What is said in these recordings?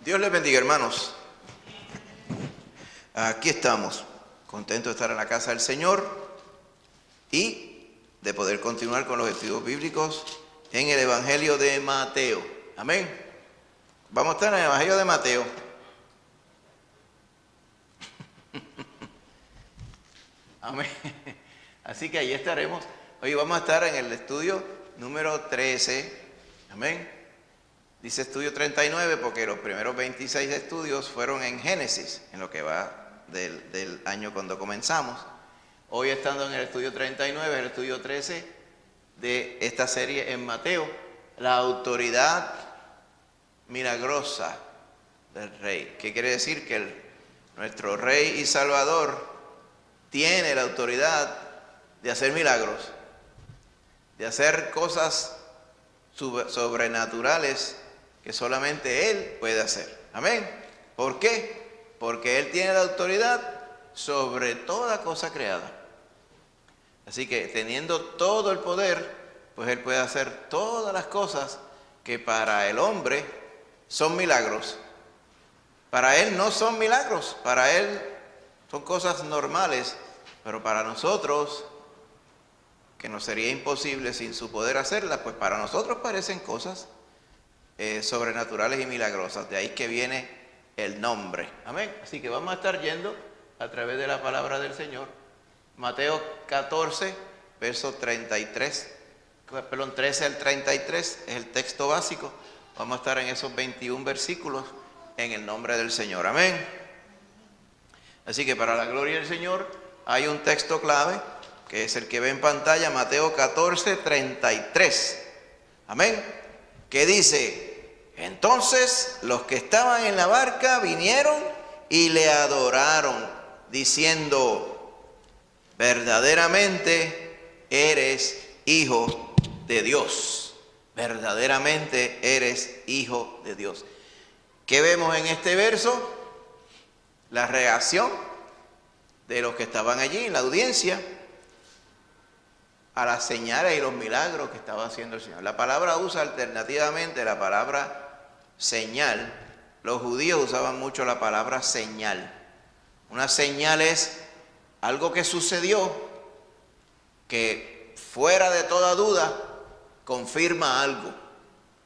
Dios les bendiga, hermanos. Aquí estamos, contentos de estar en la casa del Señor y de poder continuar con los estudios bíblicos en el Evangelio de Mateo. Amén. Vamos a estar en el Evangelio de Mateo. Amén. Así que ahí estaremos. Hoy vamos a estar en el estudio número 13. Amén. Dice estudio 39 porque los primeros 26 estudios fueron en Génesis, en lo que va del año cuando comenzamos. Hoy, estando en el estudio 39, el estudio 13 de esta serie en Mateo, la autoridad milagrosa del Rey. ¿Qué quiere decir? Que nuestro Rey y Salvador tiene la autoridad de hacer milagros, de hacer cosas sobrenaturales que solamente Él puede hacer. Amén. ¿Por qué? Porque Él tiene la autoridad sobre toda cosa creada. Así que teniendo todo el poder, pues Él puede hacer todas las cosas que para el hombre son milagros. Para Él no son milagros, para Él son cosas normales, pero para nosotros, que nos sería imposible sin su poder hacerlas, pues para nosotros parecen cosas sobrenaturales y milagrosas. De ahí que viene el nombre. Amén. Así que vamos a estar yendo a través de la palabra del Señor. Mateo 14, verso 13 al 33 es el texto básico. Vamos a estar en esos 21 versículos en el nombre del Señor. Amén. Así que para la gloria del Señor hay un texto clave, que es el que ve en pantalla, Mateo 14, 33. Amén. Que dice: entonces los que estaban en la barca vinieron y le adoraron, diciendo: verdaderamente eres Hijo de Dios. Verdaderamente eres Hijo de Dios. ¿Qué vemos en este verso? La reacción de los que estaban allí en la audiencia a las señales y los milagros que estaba haciendo el Señor. La palabra usa alternativamente la palabra señal. Los judíos usaban mucho la palabra señal. Una señal es algo que sucedió que fuera de toda duda confirma algo.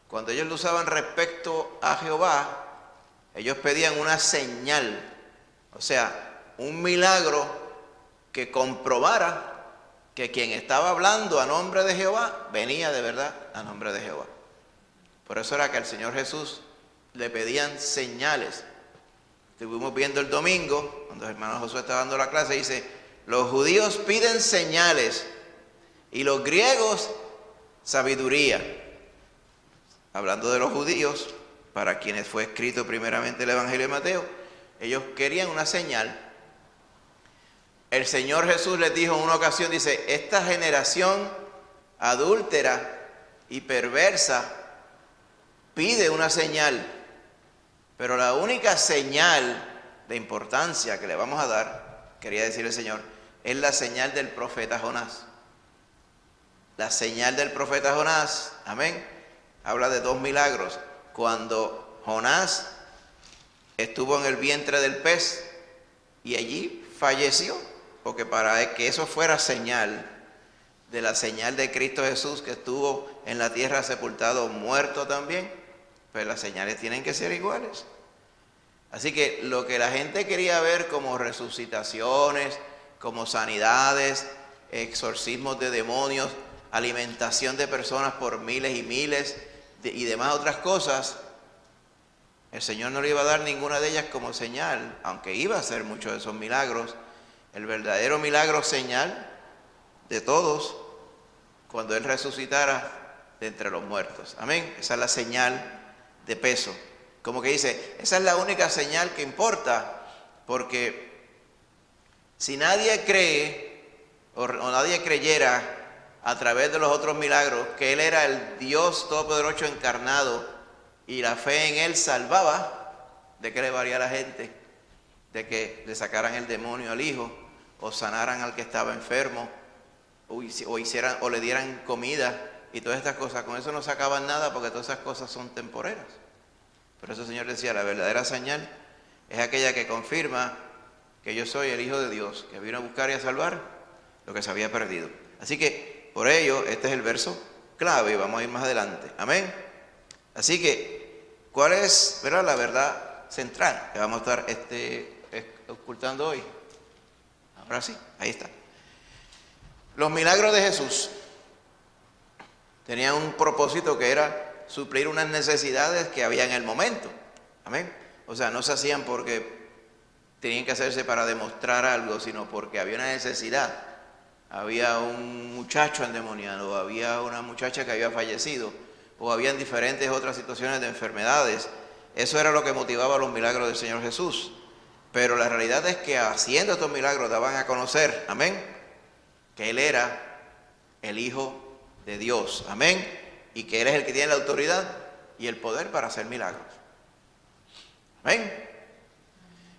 Cuando ellos lo usaban respecto a Jehová, ellos pedían una señal, o sea, un milagro que comprobara que quien estaba hablando a nombre de Jehová venía de verdad a nombre de Jehová. Por eso era que al Señor Jesús le pedían señales. Estuvimos viendo el domingo, cuando el hermano Josué estaba dando la clase, dice: los judíos piden señales y los griegos sabiduría. Hablando de los judíos, para quienes fue escrito primeramente el Evangelio de Mateo, ellos querían una señal. El Señor Jesús les dijo en una ocasión, dice: esta generación adúltera y perversa pide una señal, pero la única señal de importancia que le vamos a dar, quería decir el Señor, es la señal del profeta Jonás. La señal del profeta Jonás, amén, habla de dos milagros. Cuando Jonás estuvo en el vientre del pez y allí falleció, porque para que eso fuera señal de la señal de Cristo Jesús, que estuvo en la tierra sepultado, muerto también, pues las señales tienen que ser iguales. Así que lo que la gente quería ver como resucitaciones, como sanidades, exorcismos de demonios, alimentación de personas por miles y miles y demás otras cosas, el Señor no le iba a dar ninguna de ellas como señal, aunque iba a hacer muchos de esos milagros. El verdadero milagro señal de todos, cuando Él resucitara de entre los muertos. Amén. Esa es la señal de peso. Como que dice, esa es la única señal que importa, porque si nadie cree o nadie creyera a través de los otros milagros que Él era el Dios Todopoderoso encarnado y la fe en Él salvaba, ¿de qué le valía a la gente? De que le sacaran el demonio al hijo, o sanaran al que estaba enfermo, o le dieran comida y todas estas cosas. Con eso no sacaban nada, porque todas esas cosas son temporeras. Por eso el Señor decía, la verdadera señal es aquella que confirma que yo soy el Hijo de Dios, que vino a buscar y a salvar lo que se había perdido. Así que, por ello, este es el verso clave y vamos a ir más adelante. Amén. Así que, ¿cuál es, verdad, la verdad central que vamos a estar ocultando hoy? Ahora sí, ahí está. Los milagros de Jesús tenían un propósito que era suplir unas necesidades que había en el momento. Amén. O sea, no se hacían porque tenían que hacerse para demostrar algo, sino porque había una necesidad. Había un muchacho endemoniado, había una muchacha que había fallecido, o habían diferentes otras situaciones de enfermedades. Eso era lo que motivaba los milagros del Señor Jesús. Pero la realidad es que haciendo estos milagros daban a conocer, amén, que Él era el Hijo de Dios, amén, y que Él es el que tiene la autoridad y el poder para hacer milagros. Amén.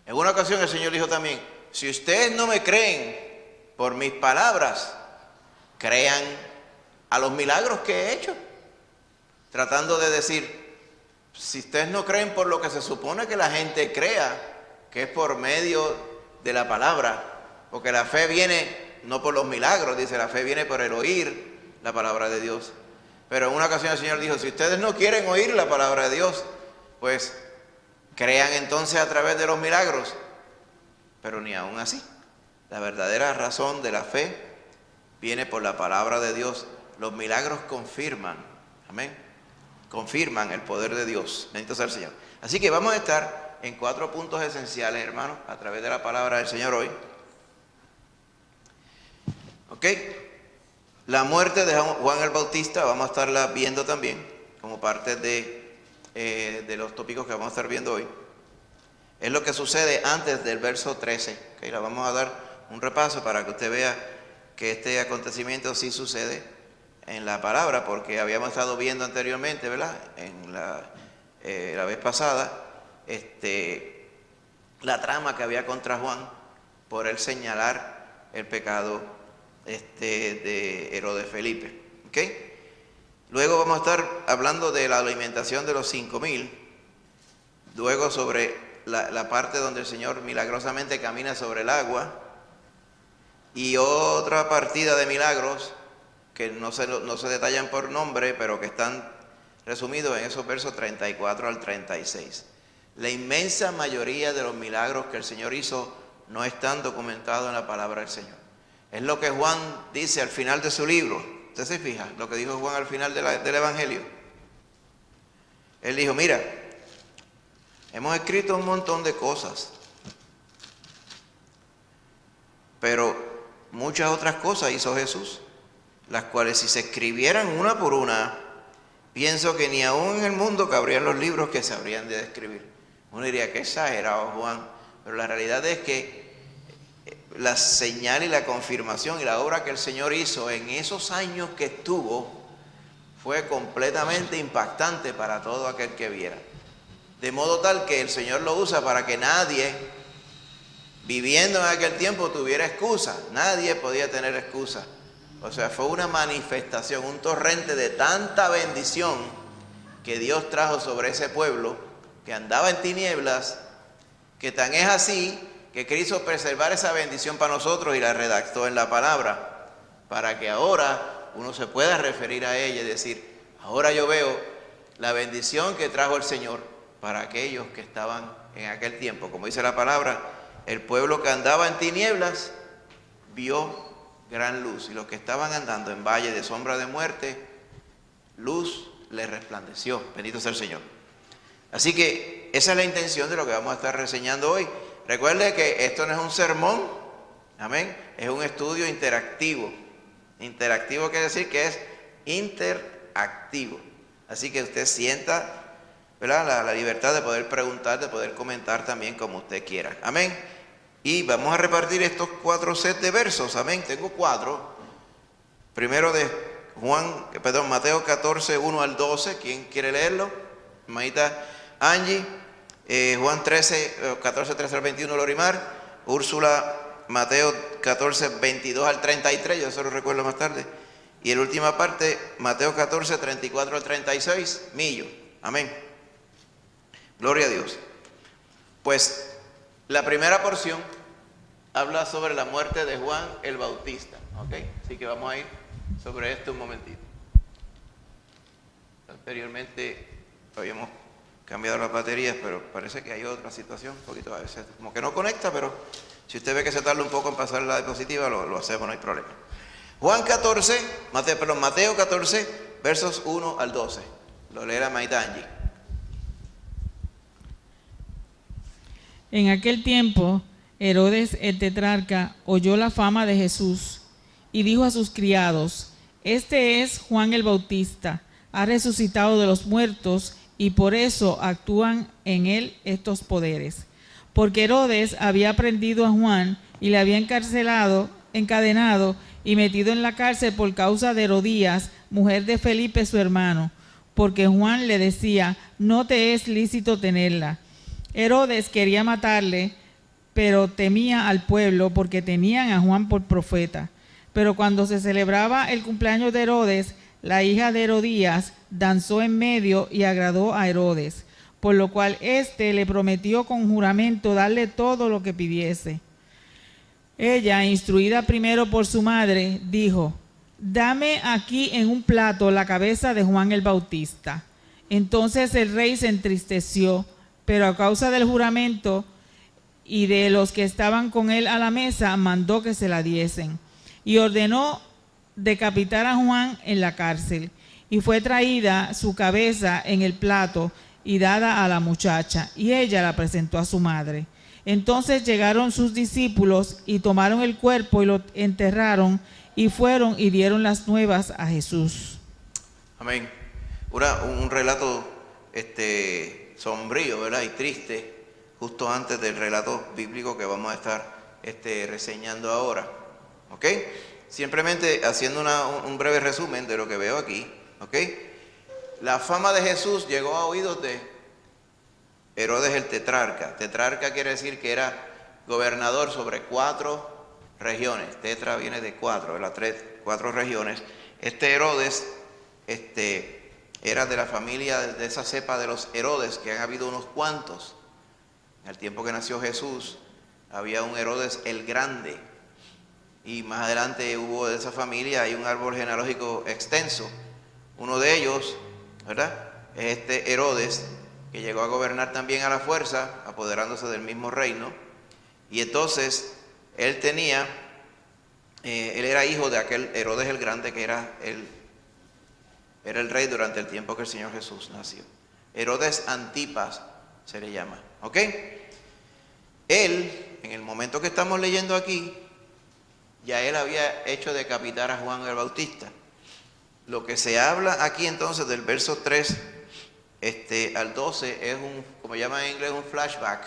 En una ocasión el Señor dijo también, si ustedes no me creen por mis palabras, crean a los milagros que he hecho. Tratando de decir, si ustedes no creen por lo que se supone que la gente crea, que es por medio de la palabra, porque la fe viene no por los milagros, dice, la fe viene por el oír la palabra de Dios. Pero en una ocasión el Señor dijo, si ustedes no quieren oír la palabra de Dios, pues crean entonces a través de los milagros. Pero ni aún así. La verdadera razón de la fe viene por la palabra de Dios. Los milagros confirman, amén, confirman el poder de Dios. Bendito sea el Señor. Así que vamos a estar en 4 puntos esenciales, hermanos, a través de la palabra del Señor hoy. ¿Ok? La muerte de Juan el Bautista vamos a estarla viendo también como parte de los tópicos que vamos a estar viendo hoy. Es lo que sucede antes del verso 13. ¿Okay? La vamos a dar un repaso para que usted vea que este acontecimiento sí sucede en la palabra, porque habíamos estado viendo anteriormente, ¿verdad? En la vez pasada, la trama que había contra Juan por él señalar el pecado de Herodes Felipe. ¿Okay? Luego vamos a estar hablando de la alimentación de los 5,000, luego sobre la parte donde el Señor milagrosamente camina sobre el agua, y otra partida de milagros que no se detallan por nombre, pero que están resumidos en esos versos 34 al 36. La inmensa mayoría de los milagros que el Señor hizo no están documentados en la palabra del Señor. Es lo que Juan dice al final de su libro. ¿Usted se fija lo que dijo Juan al final del Evangelio? Él dijo, mira, hemos escrito un montón de cosas, pero muchas otras cosas hizo Jesús, las cuales si se escribieran una por una, pienso que ni aún en el mundo cabrían los libros que se habrían de escribir. Uno diría, qué exagerado, Juan, pero la realidad es que la señal y la confirmación y la obra que el Señor hizo en esos años que estuvo fue completamente impactante para todo aquel que viera. De modo tal que el Señor lo usa para que nadie viviendo en aquel tiempo tuviera excusa. Nadie podía tener excusa. O sea, fue una manifestación, un torrente de tanta bendición que Dios trajo sobre ese pueblo que andaba en tinieblas, que tan es así que quiso preservar esa bendición para nosotros y la redactó en la palabra, para que ahora uno se pueda referir a ella y decir, ahora yo veo la bendición que trajo el Señor para aquellos que estaban en aquel tiempo. Como dice la palabra, el pueblo que andaba en tinieblas vio gran luz, y los que estaban andando en valle de sombra de muerte, luz les resplandeció. Bendito sea el Señor. Así que esa es la intención de lo que vamos a estar reseñando hoy. Recuerde que esto no es un sermón, amén, es un estudio interactivo. Interactivo quiere decir que es interactivo. Así que usted sienta, ¿verdad?, la libertad de poder preguntar, de poder comentar también como usted quiera. Amén. Y vamos a repartir estos 4 sets de versos. Amén. Tengo 4. Primero de Mateo 14, 1 al 12. ¿Quién quiere leerlo? Hermanita Angie. Juan 13, 14, 13 al 21, Lorimar. Úrsula, Mateo 14, 22 al 33. Yo eso lo recuerdo más tarde. Y en la última parte, Mateo 14, 34 al 36, Millo. Amén. Gloria a Dios. Pues la primera porción habla sobre la muerte de Juan el Bautista, ¿ok? Así que vamos a ir sobre esto un momentito. Anteriormente habíamos cambiado las baterías, pero parece que hay otra situación, un poquito a veces como que no conecta, pero si usted ve que se tarda un poco en pasar la diapositiva, lo hacemos, no hay problema. Mateo 14, versos 1 al 12. Lo leerá Maitangi. En aquel tiempo, Herodes el tetrarca oyó la fama de Jesús y dijo a sus criados: Este es Juan el Bautista, ha resucitado de los muertos y por eso actúan en él estos poderes. Porque Herodes había prendido a Juan y le había encadenado y metido en la cárcel por causa de Herodías, mujer de Felipe su hermano, porque Juan le decía: no te es lícito tenerla. Herodes quería matarle, pero temía al pueblo porque tenían a Juan por profeta. Pero cuando se celebraba el cumpleaños de Herodes, la hija de Herodías danzó en medio y agradó a Herodes, por lo cual éste le prometió con juramento darle todo lo que pidiese. Ella, instruida primero por su madre, dijo: dame aquí en un plato la cabeza de Juan el Bautista. Entonces el rey se entristeció, pero a causa del juramento y de los que estaban con él a la mesa, mandó que se la diesen. Y ordenó decapitar a Juan en la cárcel. Y fue traída su cabeza en el plato y dada a la muchacha, y ella la presentó a su madre. Entonces llegaron sus discípulos y tomaron el cuerpo y lo enterraron, y fueron y dieron las nuevas a Jesús. Amén. Un relato sombrío, ¿verdad? Y triste, justo antes del relato bíblico que vamos a estar reseñando ahora. ¿Ok? Simplemente haciendo un breve resumen de lo que veo aquí. ¿Ok? La fama de Jesús llegó a oídos de Herodes el tetrarca. Tetrarca quiere decir que era gobernador sobre 4 regiones. Tetra viene de 4, ¿verdad? 4 regiones. Herodes, era de la familia de esa cepa de los Herodes, que han habido unos cuantos. En el tiempo que nació Jesús, había un Herodes el Grande. Y más adelante hubo de esa familia, hay un árbol genealógico extenso. Uno de ellos, ¿verdad?, es Herodes, que llegó a gobernar también a la fuerza, apoderándose del mismo reino. Y entonces, él era hijo de aquel Herodes el Grande, que era el rey durante el tiempo que el Señor Jesús nació. Herodes Antipas se le llama, ¿ok? Él, en el momento que estamos leyendo aquí, ya él había hecho decapitar a Juan el Bautista. Lo que se habla aquí entonces del verso 3 al 12 es como llaman en inglés, un flashback.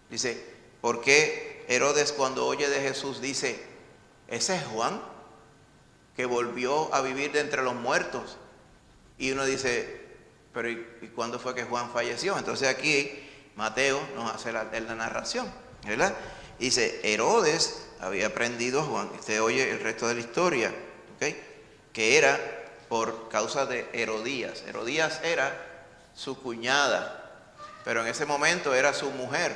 Dice, ¿por qué Herodes cuando oye de Jesús dice: ese es Juan, que volvió a vivir de entre los muertos? Y uno dice, pero ¿y cuándo fue que Juan falleció? Entonces aquí Mateo nos hace la narración, ¿verdad? Dice, Herodes había prendido a Juan. Usted oye el resto de la historia, ¿ok? Que era por causa de Herodías. Herodías era su cuñada, pero en ese momento era su mujer,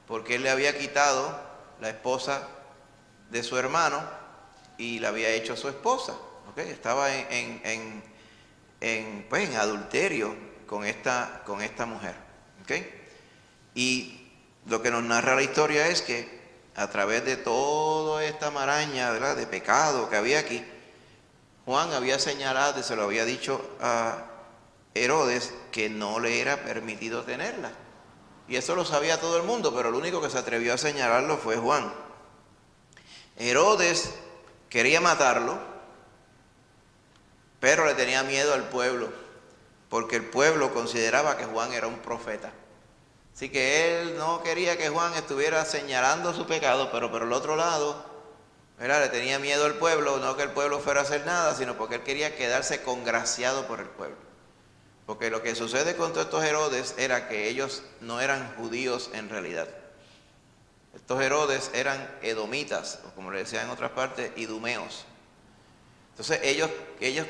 porque él le había quitado la esposa de su hermano y la había hecho su esposa, ¿ok? Estaba en adulterio con esta mujer, ¿ok? Y lo que nos narra la historia es que a través de toda esta maraña, ¿verdad?, de pecado que había aquí, Juan había señalado y se lo había dicho a Herodes que no le era permitido tenerla. Y eso lo sabía todo el mundo, pero el único que se atrevió a señalarlo fue Juan. Herodes quería matarlo, pero le tenía miedo al pueblo, porque el pueblo consideraba que Juan era un profeta. Así que él no quería que Juan estuviera señalando su pecado, pero por el otro lado, ¿verdad?, le tenía miedo al pueblo, no que el pueblo fuera a hacer nada, sino porque él quería quedarse congraciado por el pueblo. Porque lo que sucede con todos estos Herodes era que ellos no eran judíos en realidad. Estos Herodes eran edomitas, o como le decían en otras partes, idumeos. Entonces ellos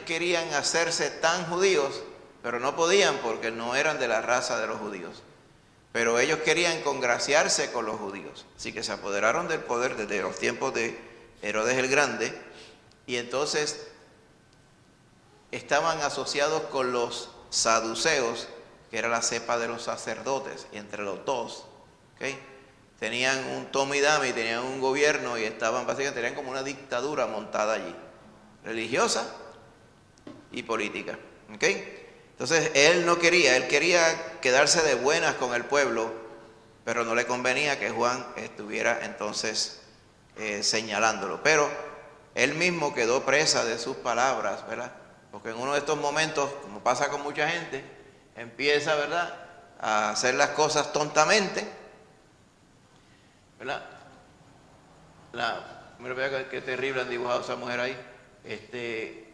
querían hacerse tan judíos pero no podían porque no eran de la raza de los judíos. Pero ellos querían congraciarse con los judíos, así que se apoderaron del poder desde los tiempos de Herodes el Grande, y entonces estaban asociados con los saduceos, que era la cepa de los sacerdotes, y entre los dos, ¿okay? Tenían un toma y dame, tenían un gobierno y estaban básicamente, tenían como una dictadura montada allí, religiosa y política, ¿okay? Entonces él no quería, él quería quedarse de buenas con el pueblo, pero no le convenía que Juan estuviera entonces señalándolo. Pero él mismo quedó presa de sus palabras, ¿verdad? Porque en uno de estos momentos, como pasa con mucha gente, empieza, ¿verdad?, a hacer las cosas tontamente, ¿verdad? Mira, vea qué terrible han dibujado a esa mujer ahí.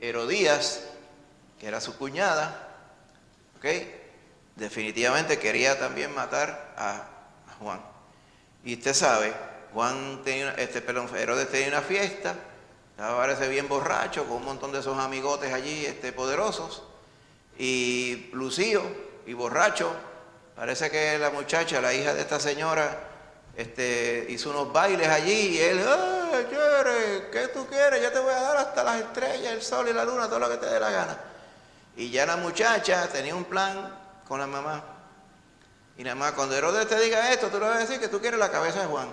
Herodías, que era su cuñada, ¿ok? Definitivamente quería también matar a Juan. Y usted sabe, Herodes tenía una fiesta, estaba, parece, bien borracho, con un montón de esos amigotes allí, poderosos, y lucido y borracho. Parece que la muchacha, la hija de esta señora, hizo unos bailes allí, y él, ¿qué tú quieres? Yo te voy a dar hasta las estrellas, el sol y la luna, todo lo que te dé la gana. Y ya la muchacha tenía un plan con la mamá. Y nada más, cuando Herodes te diga esto, tú le vas a decir que tú quieres la cabeza de Juan.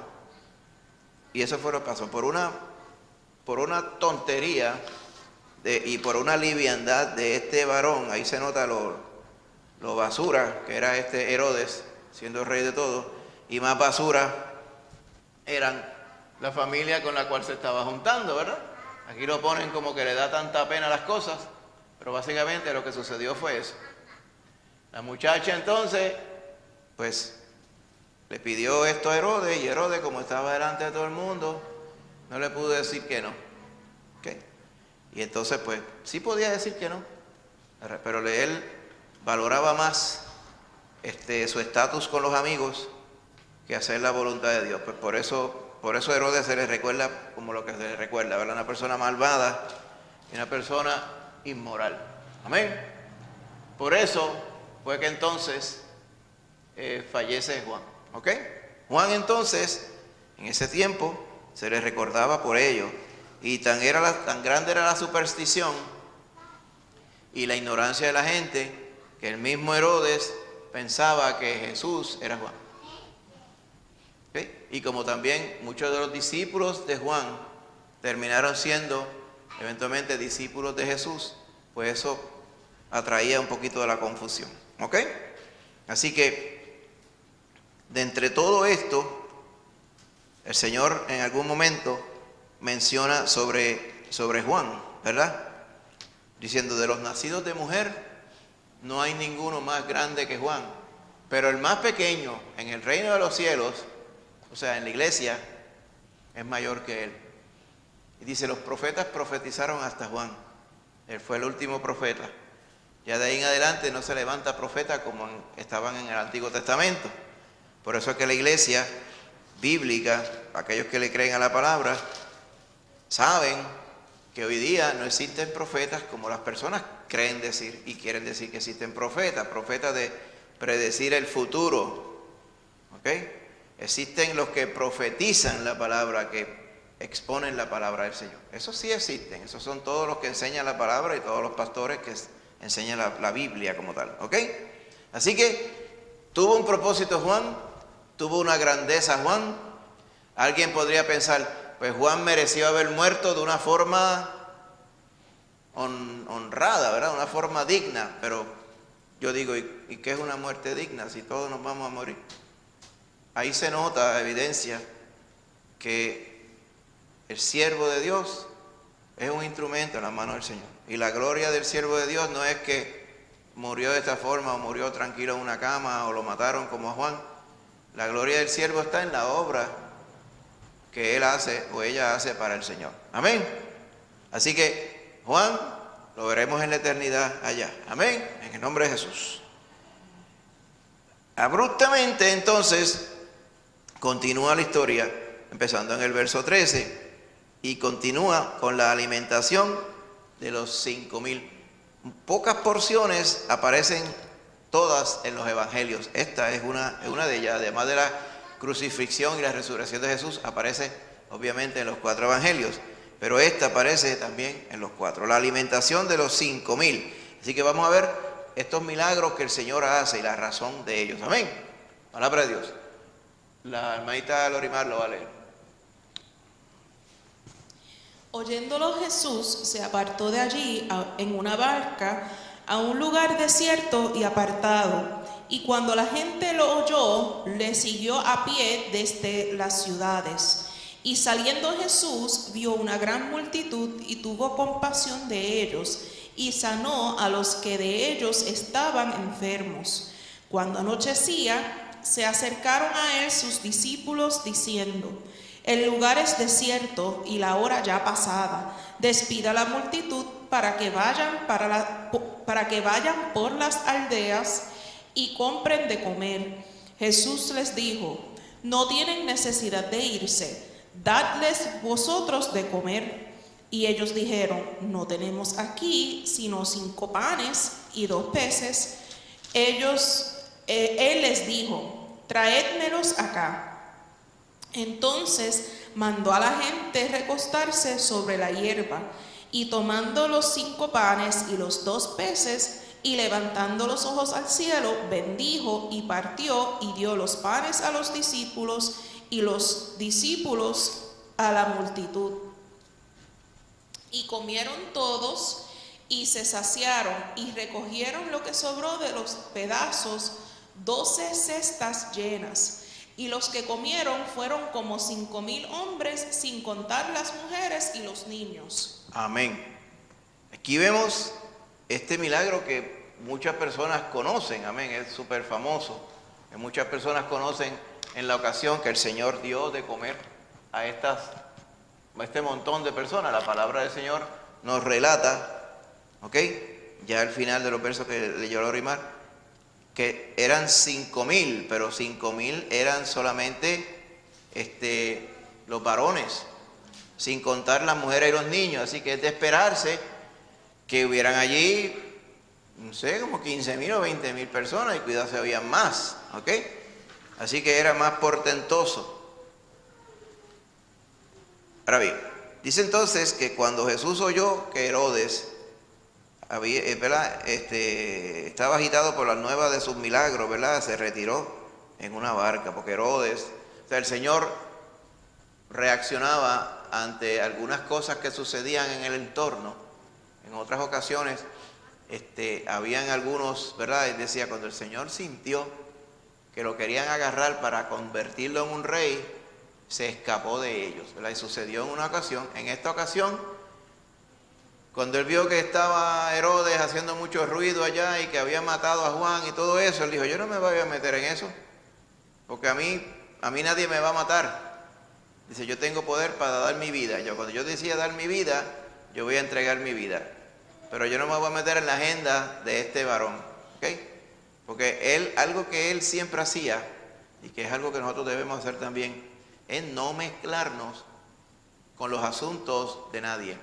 Y eso fue lo que pasó. Por una tontería y por una liviandad de este varón, ahí se nota lo basura que era Herodes, siendo el rey de todo, y más basura eran la familia con la cual se estaba juntando, ¿verdad? Aquí lo ponen como que le da tanta pena las cosas, pero básicamente lo que sucedió fue eso. La muchacha entonces, pues, le pidió esto a Herodes, y Herodes, como estaba delante de todo el mundo, no le pudo decir que no. ¿Okay? Y entonces, pues, sí podía decir que no, pero él valoraba más su estatus con los amigos que hacer la voluntad de Dios. Pues por eso Herodes se le recuerda como lo que se le recuerda, ¿verdad? Una persona malvada y una persona inmoral. Amén. Por eso fue que entonces fallece Juan. ¿Ok? Juan entonces, en ese tiempo, se le recordaba por ello. Y tan grande era la superstición y la ignorancia de la gente, que el mismo Herodes pensaba que Jesús era Juan. ¿Okay? Y como también muchos de los discípulos de Juan terminaron siendo eventualmente discípulos de Jesús, pues eso atraía un poquito de la confusión. ¿Ok? Así que, de entre todo esto, el Señor en algún momento menciona sobre Juan, ¿verdad? Diciendo, de los nacidos de mujer, no hay ninguno más grande que Juan, pero el más pequeño en el reino de los cielos, o sea, en la iglesia, es mayor que él. Y dice, los profetas profetizaron hasta Juan. Él fue el último profeta. Ya de ahí en adelante no se levanta profeta como estaban en el Antiguo Testamento. Por eso es que la iglesia bíblica, aquellos que le creen a la palabra, saben que hoy día no existen profetas como las personas creen decir y quieren decir que existen profetas de predecir el futuro. ¿Ok? Existen los que profetizan la palabra, que exponen la palabra del Señor. Esos sí existen, esos son todos los que enseñan la palabra y todos los pastores que enseñan la Biblia como tal. ¿Ok? Así que tuvo un propósito Juan, tuvo una grandeza Juan. Alguien podría pensar, pues Juan mereció haber muerto de una forma honrada, ¿verdad? Una forma digna, pero yo digo, ¿y qué es una muerte digna si todos nos vamos a morir? Ahí se nota evidencia que el siervo de Dios es un instrumento en la mano del Señor. Y la gloria del siervo de Dios no es que murió de esta forma o murió tranquilo en una cama o lo mataron como a Juan. La gloria del siervo está en la obra que él hace o ella hace para el Señor. Amén. Así que Juan lo veremos en la eternidad allá. Amén. En el nombre de Jesús. Abruptamente entonces continúa la historia, empezando en el verso 13, y continúa con la alimentación de los 5,000 pocas porciones aparecen todas en los evangelios. Esta es una de ellas. Además de la crucifixión y la resurrección de Jesús, aparece obviamente en los 4 evangelios, pero esta aparece también en los 4. La alimentación de los 5,000. Así que vamos a ver estos milagros que el Señor hace y la razón de ellos. Amén. Palabra de Dios. La hermanita Lorimar lo va a leer. Oyéndolo Jesús se apartó de allí en una barca a un lugar desierto y apartado, y cuando la gente lo oyó, le siguió a pie desde las ciudades. Y saliendo Jesús vio una gran multitud y tuvo compasión de ellos, y sanó a los que de ellos estaban enfermos. Cuando anochecía, se acercaron a él sus discípulos diciendo: el lugar es desierto y la hora ya pasada. Despida a la multitud para que vayan por las aldeas y compren de comer. Jesús les dijo: no tienen necesidad de irse, dadles vosotros de comer. Y ellos dijeron: no tenemos aquí sino 5 panes y 2 peces. Él les dijo: traédmelos acá. Entonces mandó a la gente recostarse sobre la hierba, y tomando los 5 panes y los 2 peces, y levantando los ojos al cielo, bendijo y partió, y dio los panes a los discípulos, y los discípulos a la multitud. Y comieron todos, y se saciaron, y recogieron lo que sobró de los pedazos, 12 cestas llenas. Y los que comieron fueron como 5,000 hombres, sin contar las mujeres y los niños. Amén. Aquí vemos este milagro que muchas personas conocen. Amén. Es súper famoso. Que muchas personas conocen en la ocasión que el Señor dio de comer a este montón de personas. La palabra del Señor nos relata, ¿ok? Ya al final de los versos que leyó Lorimar, que eran 5,000, pero 5,000 eran solamente los varones, sin contar las mujeres y los niños. Así que es de esperarse que hubieran allí, no sé, como 15,000 o 20,000 personas, y cuidado si había más, ¿ok? Así que era más portentoso. Ahora bien, dice entonces que cuando Jesús oyó que Herodes estaba agitado por las nuevas de sus milagros, ¿verdad? Se retiró en una barca, porque Herodes, o sea, el Señor reaccionaba ante algunas cosas que sucedían en el entorno. En otras ocasiones, habían algunos, ¿verdad? Y decía, cuando el Señor sintió que lo querían agarrar para convertirlo en un rey, se escapó de ellos, ¿verdad? Y sucedió en una ocasión. En esta ocasión, cuando él vio que estaba Herodes haciendo mucho ruido allá y que había matado a Juan y todo eso, él dijo: yo no me voy a meter en eso, porque a mí nadie me va a matar. Dice: yo tengo poder para dar mi vida. Cuando yo decida dar mi vida, yo voy a entregar mi vida. Pero yo no me voy a meter en la agenda de este varón, ¿ok? Porque algo que él siempre hacía, y que es algo que nosotros debemos hacer también, es no mezclarnos con los asuntos de nadie.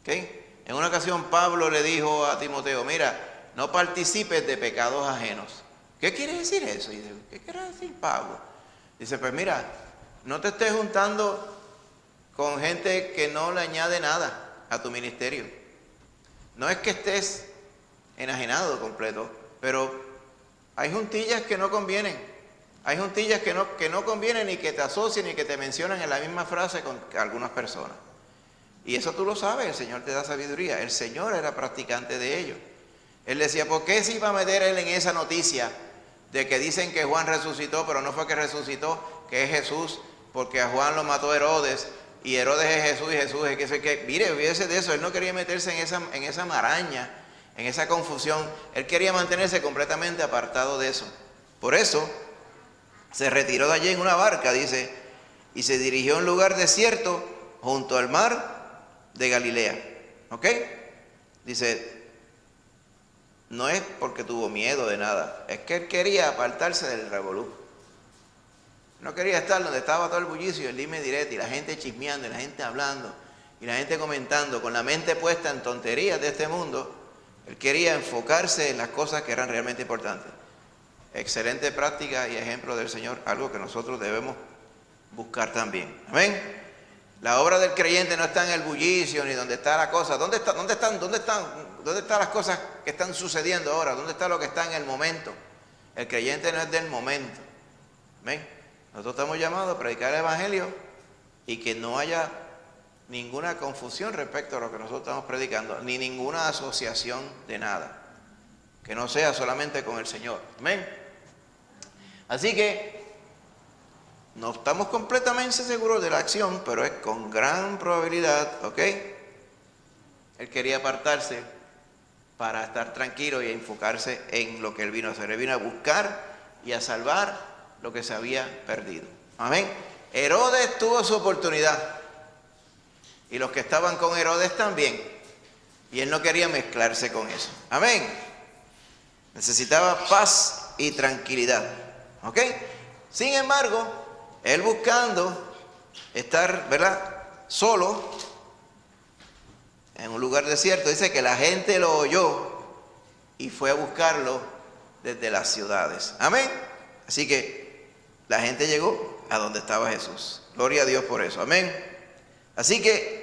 ¿Okay? En una ocasión Pablo le dijo a Timoteo: mira, no participes de pecados ajenos. ¿Qué quiere decir eso? Y dice: ¿qué quiere decir Pablo? Dice: pues mira, no te estés juntando con gente que no le añade nada a tu ministerio. No es que estés enajenado completo, pero hay juntillas que no convienen. Hay juntillas que no convienen, ni que te asocien ni que te mencionan en la misma frase con algunas personas. Y eso tú lo sabes, el Señor te da sabiduría. El Señor era practicante de ello. Él decía: ¿por qué se iba a meter él en esa noticia de que dicen que Juan resucitó, pero no fue que resucitó, que es Jesús, porque a Juan lo mató Herodes, y Herodes es Jesús, y Jesús es que mire, olvídese de eso. Él no quería meterse en esa maraña, en esa confusión. Él quería mantenerse completamente apartado de eso. Por eso se retiró de allí en una barca, dice, y se dirigió a un lugar desierto junto al mar de Galilea. ¿Ok? Dice, no es porque tuvo miedo de nada, es que él quería apartarse del revolú. No quería estar donde estaba todo el bullicio, el dime directo, y la gente chismeando, y la gente hablando, y la gente comentando, con la mente puesta en tonterías de este mundo, Él quería enfocarse en las cosas que eran realmente importantes. Excelente práctica y ejemplo del Señor, algo que nosotros debemos buscar también. Amén. La obra del creyente no está en el bullicio ni donde está la cosa. ¿Dónde están las cosas que están sucediendo ahora? ¿Dónde está lo que está en el momento? El creyente no es del momento. Amén. Nosotros estamos llamados a predicar el evangelio y que no haya ninguna confusión respecto a lo que nosotros estamos predicando, ni ninguna asociación de nada. Que no sea solamente con el Señor. Amén. Así que no estamos completamente seguros de la acción, pero es con gran probabilidad, ¿ok? Él quería apartarse para estar tranquilo y enfocarse en lo que él vino a hacer. Él vino a buscar y a salvar lo que se había perdido. Amén. Herodes tuvo su oportunidad. Y los que estaban con Herodes también. Y él no quería mezclarse con eso. Amén. Necesitaba paz y tranquilidad. ¿Ok? Sin embargo, él buscando estar, ¿verdad?, solo en un lugar desierto, dice que la gente lo oyó y fue a buscarlo desde las ciudades. Amén. Así que la gente llegó a donde estaba Jesús. Gloria a Dios por eso. Amén. Así que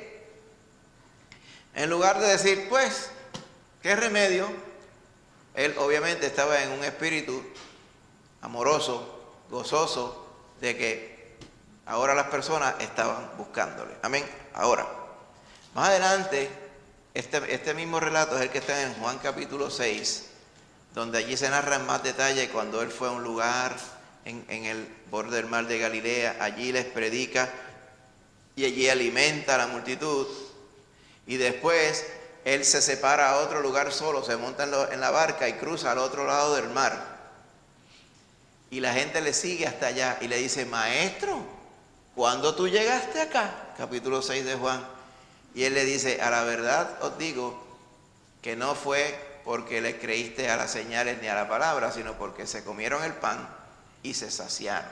en lugar de decir, pues, ¿qué remedio? Él obviamente estaba en un espíritu amoroso, gozoso, de que ahora las personas estaban buscándole. Amén. Ahora, más adelante, este mismo relato es el que está en Juan capítulo 6, donde allí se narra en más detalle cuando él fue a un lugar en el borde del mar de Galilea, allí les predica y allí alimenta a la multitud. Y después él se separa a otro lugar solo, se monta en la barca y cruza al otro lado del mar. Y la gente le sigue hasta allá y le dice, maestro, ¿cuándo tú llegaste acá? Capítulo 6 de Juan. Y él le dice, a la verdad os digo que no fue porque le creíste a las señales ni a la palabra, sino porque se comieron el pan y se saciaron.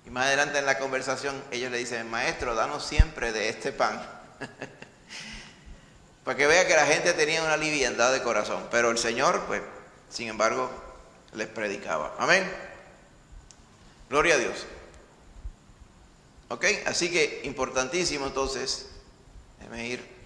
Y más adelante en la conversación ellos le dicen, maestro, danos siempre de este pan. Para que vea que la gente tenía una liviandad de corazón. Pero el Señor, pues, sin embargo, les predicaba. Amén. Gloria a Dios. Ok, así que importantísimo entonces. Déjame ir.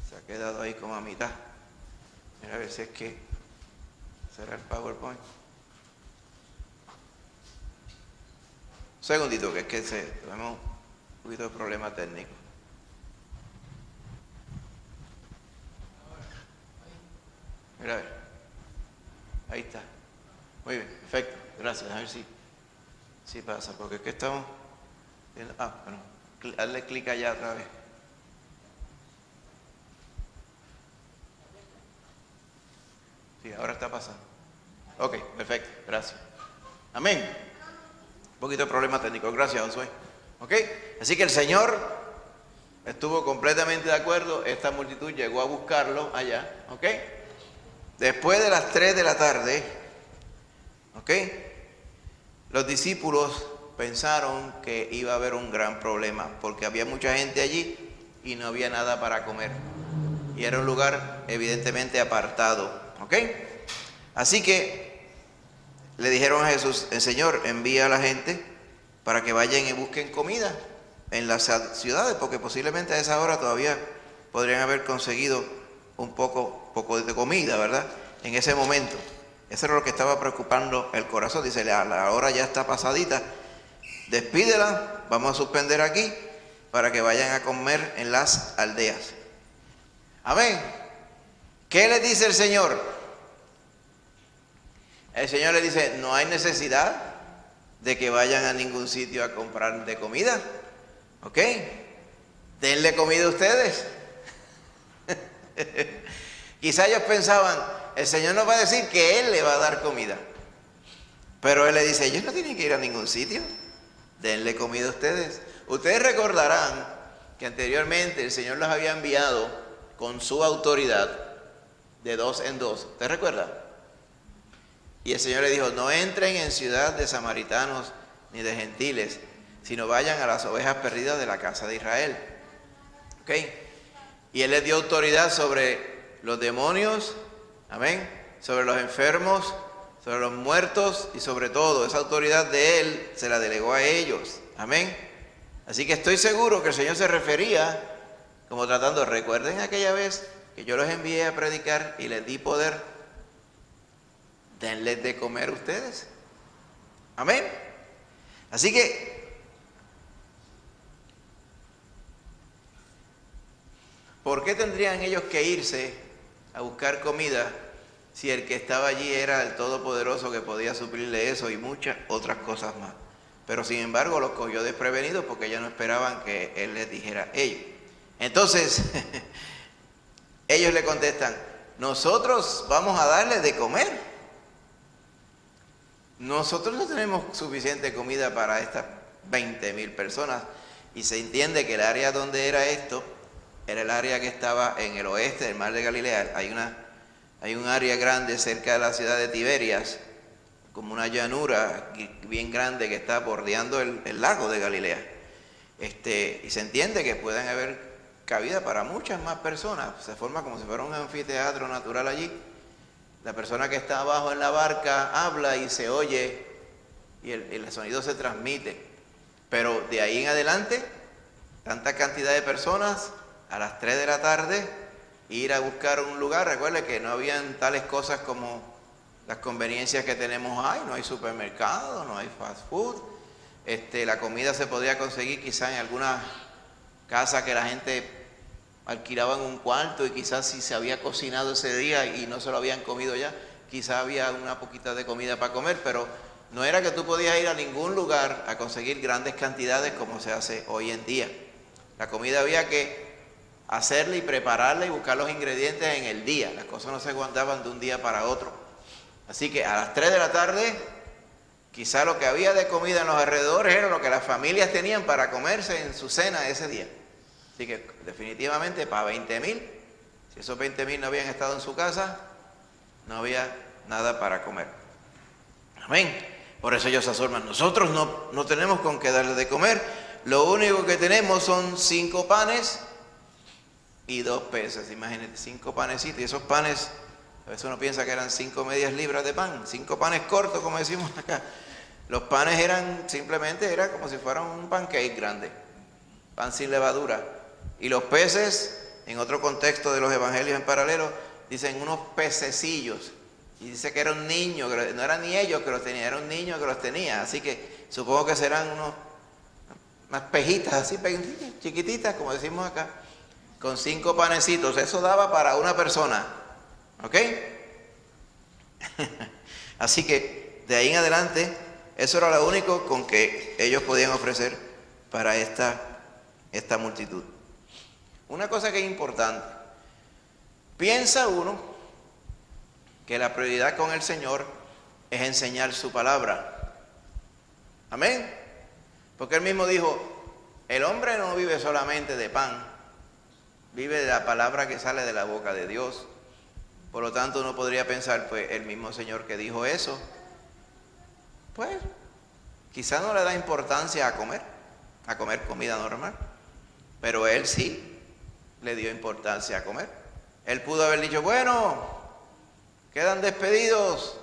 Se ha quedado ahí como a mitad. Mira a ver si es que será el PowerPoint. Un segundito, que es que tenemos un poquito de problema técnico. Mira a ver. Ahí está. Muy bien, perfecto. Gracias. A ver si pasa, porque es que estamos viendo. Bueno, hazle clic allá otra vez. Sí, ahora está pasando. Ok, perfecto, gracias. Amén. Un poquito de problema técnico, gracias, Josué. Ok, así que el Señor estuvo completamente de acuerdo. Esta multitud llegó a buscarlo allá. Ok, después de las 3 de la tarde, ok, los discípulos pensaron que iba a haber un gran problema, porque había mucha gente allí y no había nada para comer. Y era un lugar evidentemente apartado. ¿Ok? Así que le dijeron a Jesús, el Señor envía a la gente para que vayan y busquen comida en las ciudades, porque posiblemente a esa hora todavía podrían haber conseguido un poco de comida, ¿verdad? En ese momento. Eso era lo que estaba preocupando el corazón. Dice, la hora ya está pasadita, despídela, vamos a suspender aquí para que vayan a comer en las aldeas. Amén. ¿Qué les dice el Señor? El Señor le dice, no hay necesidad de que vayan a ningún sitio a comprar de comida. ¿Ok? Denle comida a ustedes. Quizá ellos pensaban, el Señor nos va a decir que Él le va a dar comida. Pero Él le dice, ellos no tienen que ir a ningún sitio. Denle comida a ustedes. Ustedes recordarán que anteriormente el Señor los había enviado con su autoridad de 2 en 2. ¿Usted recuerda? Y el Señor le dijo, no entren en ciudad de samaritanos ni de gentiles, sino vayan a las ovejas perdidas de la casa de Israel. ¿Ok? Y Él les dio autoridad sobre los demonios, amén, sobre los enfermos, sobre los muertos y sobre todo. Esa autoridad de Él se la delegó a ellos, amén. Así que estoy seguro que el Señor se refería como tratando, recuerden aquella vez que yo los envié a predicar y les di poder, denles de comer a ustedes, amén. Así que ¿por qué tendrían ellos que irse a buscar comida si el que estaba allí era el Todopoderoso que podía suplirle eso y muchas otras cosas más? Pero sin embargo los cogió desprevenidos porque ellos no esperaban que Él les dijera ello. Entonces, ellos le contestan, nosotros vamos a darles de comer. Nosotros no tenemos suficiente comida para estas 20,000 personas. Y se entiende que el área donde era esto era el área que estaba en el oeste del mar de Galilea. Hay un área grande cerca de la ciudad de Tiberias, como una llanura bien grande que está bordeando el lago de Galilea. Y se entiende que pueden haber cabida para muchas más personas. Se forma como si fuera un anfiteatro natural allí. La persona que está abajo en la barca habla y se oye y el sonido se transmite. Pero de ahí en adelante, tanta cantidad de personas, a las 3 de la tarde, ir a buscar un lugar. Recuerde que no habían tales cosas como las conveniencias que tenemos hoy. No hay supermercado, no hay fast food. La comida se podía conseguir quizá en alguna casa que la gente alquilaba en un cuarto y quizás si se había cocinado ese día y no se lo habían comido ya, quizá había una poquita de comida para comer, pero no era que tú podías ir a ningún lugar a conseguir grandes cantidades como se hace hoy en día. La comida había que hacerla y prepararla y buscar los ingredientes en el día. Las cosas no se guardaban de un día para otro. Así que a las 3 de la tarde, quizá lo que había de comida en los alrededores era lo que las familias tenían para comerse en su cena ese día. Así que definitivamente para 20,000, si esos 20,000 no habían estado en su casa, no había nada para comer. Amén. Por eso ellos se asombran. Nosotros no tenemos con qué darle de comer. Lo único que tenemos son 5 panes y 2 peces. Imagínate, 5 panecitos. Y esos panes, a veces uno piensa que eran 5 medias libras de pan. 5 panes cortos, como decimos acá. Los panes era como si fueran un pancake grande. Pan sin levadura. Y los peces, en otro contexto de los evangelios en paralelo, dicen unos pececillos. Y dice que era un niño, que no eran ni ellos que los tenían, era un niño que los tenía. Así que supongo que serán unas pejitas así, chiquititas, como decimos acá, con 5 panecitos. Eso daba para una persona. ¿Ok? Así que de ahí en adelante, eso era lo único con que ellos podían ofrecer para esta multitud. Una cosa que es importante, piensa uno que la prioridad con el Señor es enseñar su palabra. Amén. Porque Él mismo dijo, el hombre no vive solamente de pan, vive de la palabra que sale de la boca de Dios. Por lo tanto, uno podría pensar, pues el mismo Señor que dijo eso, pues quizá no le da importancia a comer comida normal, pero Él sí le dio importancia a comer. Él pudo haber dicho, bueno, quedan despedidos,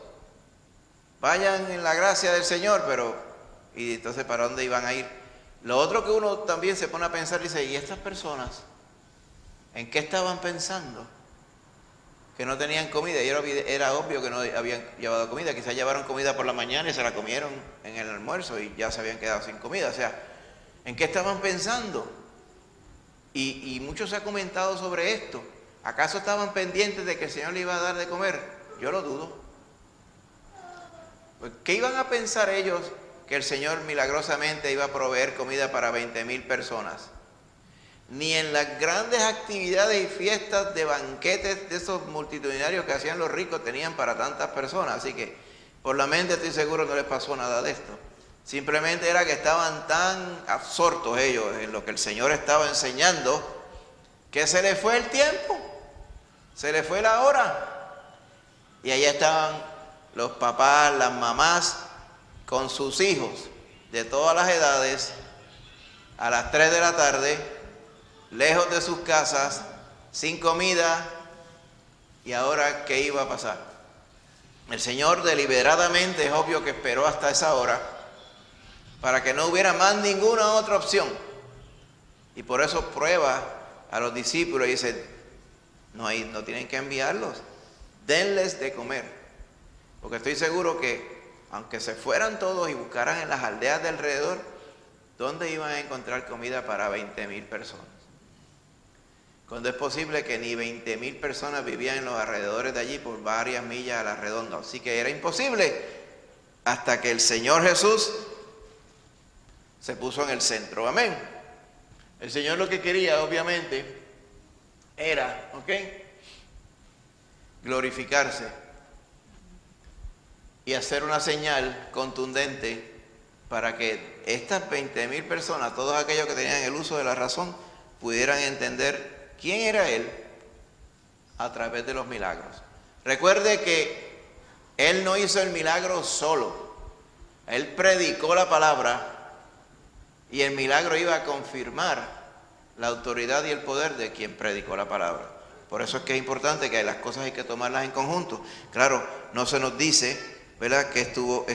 vayan en la gracia del Señor, y entonces ¿para dónde iban a ir? Lo otro que uno también se pone a pensar, dice, ¿y estas personas en qué estaban pensando? Que no tenían comida, y era obvio que no habían llevado comida. Quizás llevaron comida por la mañana y se la comieron en el almuerzo y ya se habían quedado sin comida. O sea, ¿en qué estaban pensando? Y mucho se ha comentado sobre esto. ¿Acaso estaban pendientes de que el Señor le iba a dar de comer? Yo lo dudo. ¿Qué iban a pensar ellos que el Señor milagrosamente iba a proveer comida para 20,000 personas? Ni en las grandes actividades y fiestas de banquetes de esos multitudinarios que hacían los ricos tenían para tantas personas. Así que por la mente estoy seguro no les pasó nada de esto. Simplemente era que estaban tan absortos ellos en lo que el Señor estaba enseñando que se les fue el tiempo, se les fue la hora. Y allá estaban los papás, las mamás, con sus hijos de todas las edades, a las 3 de la tarde, lejos de sus casas, sin comida. ¿Y ahora qué iba a pasar? El Señor deliberadamente, es obvio que esperó hasta esa hora, para que no hubiera más ninguna otra opción. Y por eso prueba a los discípulos y dice, no tienen que enviarlos, denles de comer. Porque estoy seguro que, aunque se fueran todos y buscaran en las aldeas de alrededor, ¿dónde iban a encontrar comida para 20,000 personas? Cuando es posible que ni 20,000 personas vivían en los alrededores de allí por varias millas a la redonda. Así que era imposible hasta que el Señor Jesús se puso en el centro. Amén. El Señor lo que quería, obviamente, era, glorificarse y hacer una señal contundente para que estas 20,000 personas, todos aquellos que tenían el uso de la razón, pudieran entender quién era Él a través de los milagros. Recuerde que Él no hizo el milagro solo. Él predicó la palabra y el milagro iba a confirmar la autoridad y el poder de quien predicó la palabra. Por eso es que es importante que las cosas hay que tomarlas en conjunto. Claro, no se nos dice, ¿verdad?, que estuvo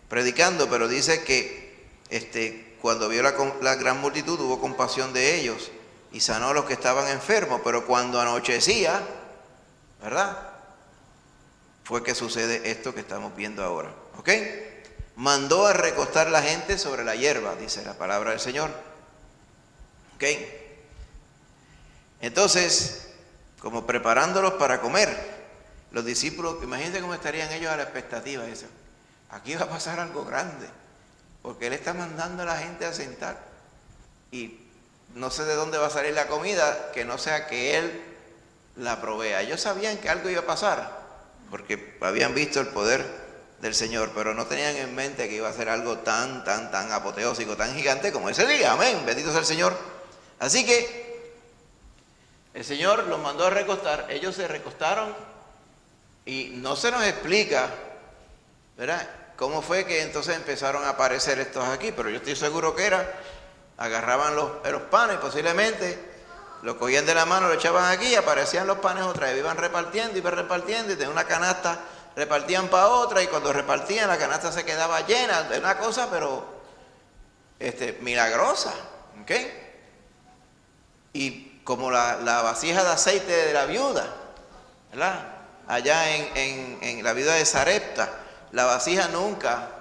predicando, pero dice que cuando vio la gran multitud tuvo compasión de ellos y sanó a los que estaban enfermos. Pero cuando anochecía, ¿verdad?, fue que sucede esto que estamos viendo ahora. ¿Ok? Mandó a recostar la gente sobre la hierba, dice la palabra del Señor. ¿Ok? Entonces, como preparándolos para comer, los discípulos, imagínense cómo estarían ellos a la expectativa. Dicen, aquí va a pasar algo grande, porque Él está mandando a la gente a sentar. Y no sé de dónde va a salir la comida, que no sea que Él la provea. Ellos sabían que algo iba a pasar, porque habían visto el poder del Señor, pero no tenían en mente que iba a ser algo tan apoteósico, tan gigante como ese día. Amén, bendito sea el Señor. Así que el Señor los mandó a recostar, ellos se recostaron y no se nos explica, ¿verdad?, cómo fue que entonces empezaron a aparecer estos aquí, pero yo estoy seguro que agarraban los panes posiblemente, los cogían de la mano, lo echaban aquí y aparecían los panes otra vez, iban repartiendo y de una canasta repartían para otra, y cuando repartían la canasta se quedaba llena de una cosa, pero milagrosa. ¿Ok? Y como la vasija de aceite de la viuda, ¿verdad?, allá en la viuda de Sarepta, la vasija nunca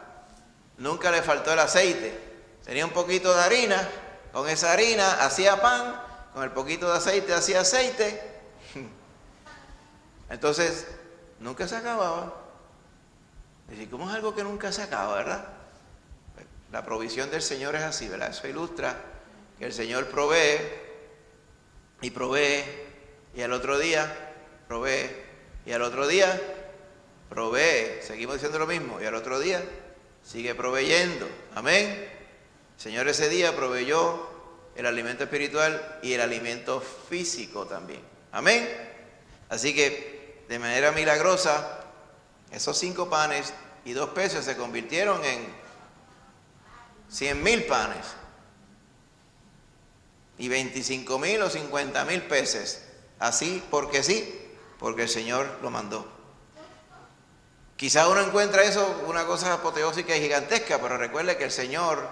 le faltó el aceite. Tenía un poquito de harina, con esa harina hacía pan, con el poquito de aceite hacía aceite. Entonces nunca se acababa. Es decir, ¿cómo es algo que nunca se acaba, verdad? La provisión del Señor es así, ¿verdad? Eso ilustra que el Señor provee, y al otro día provee, y al otro día provee. Seguimos diciendo lo mismo, y al otro día sigue proveyendo. Amén. El Señor ese día proveyó el alimento espiritual y el alimento físico también. Amén. Así que de manera milagrosa, esos 5 panes y 2 peces se convirtieron en 100,000 panes y 25,000 o 50,000 peces. Así porque sí, porque el Señor lo mandó. Quizá uno encuentra eso una cosa apoteósica y gigantesca, pero recuerde que el Señor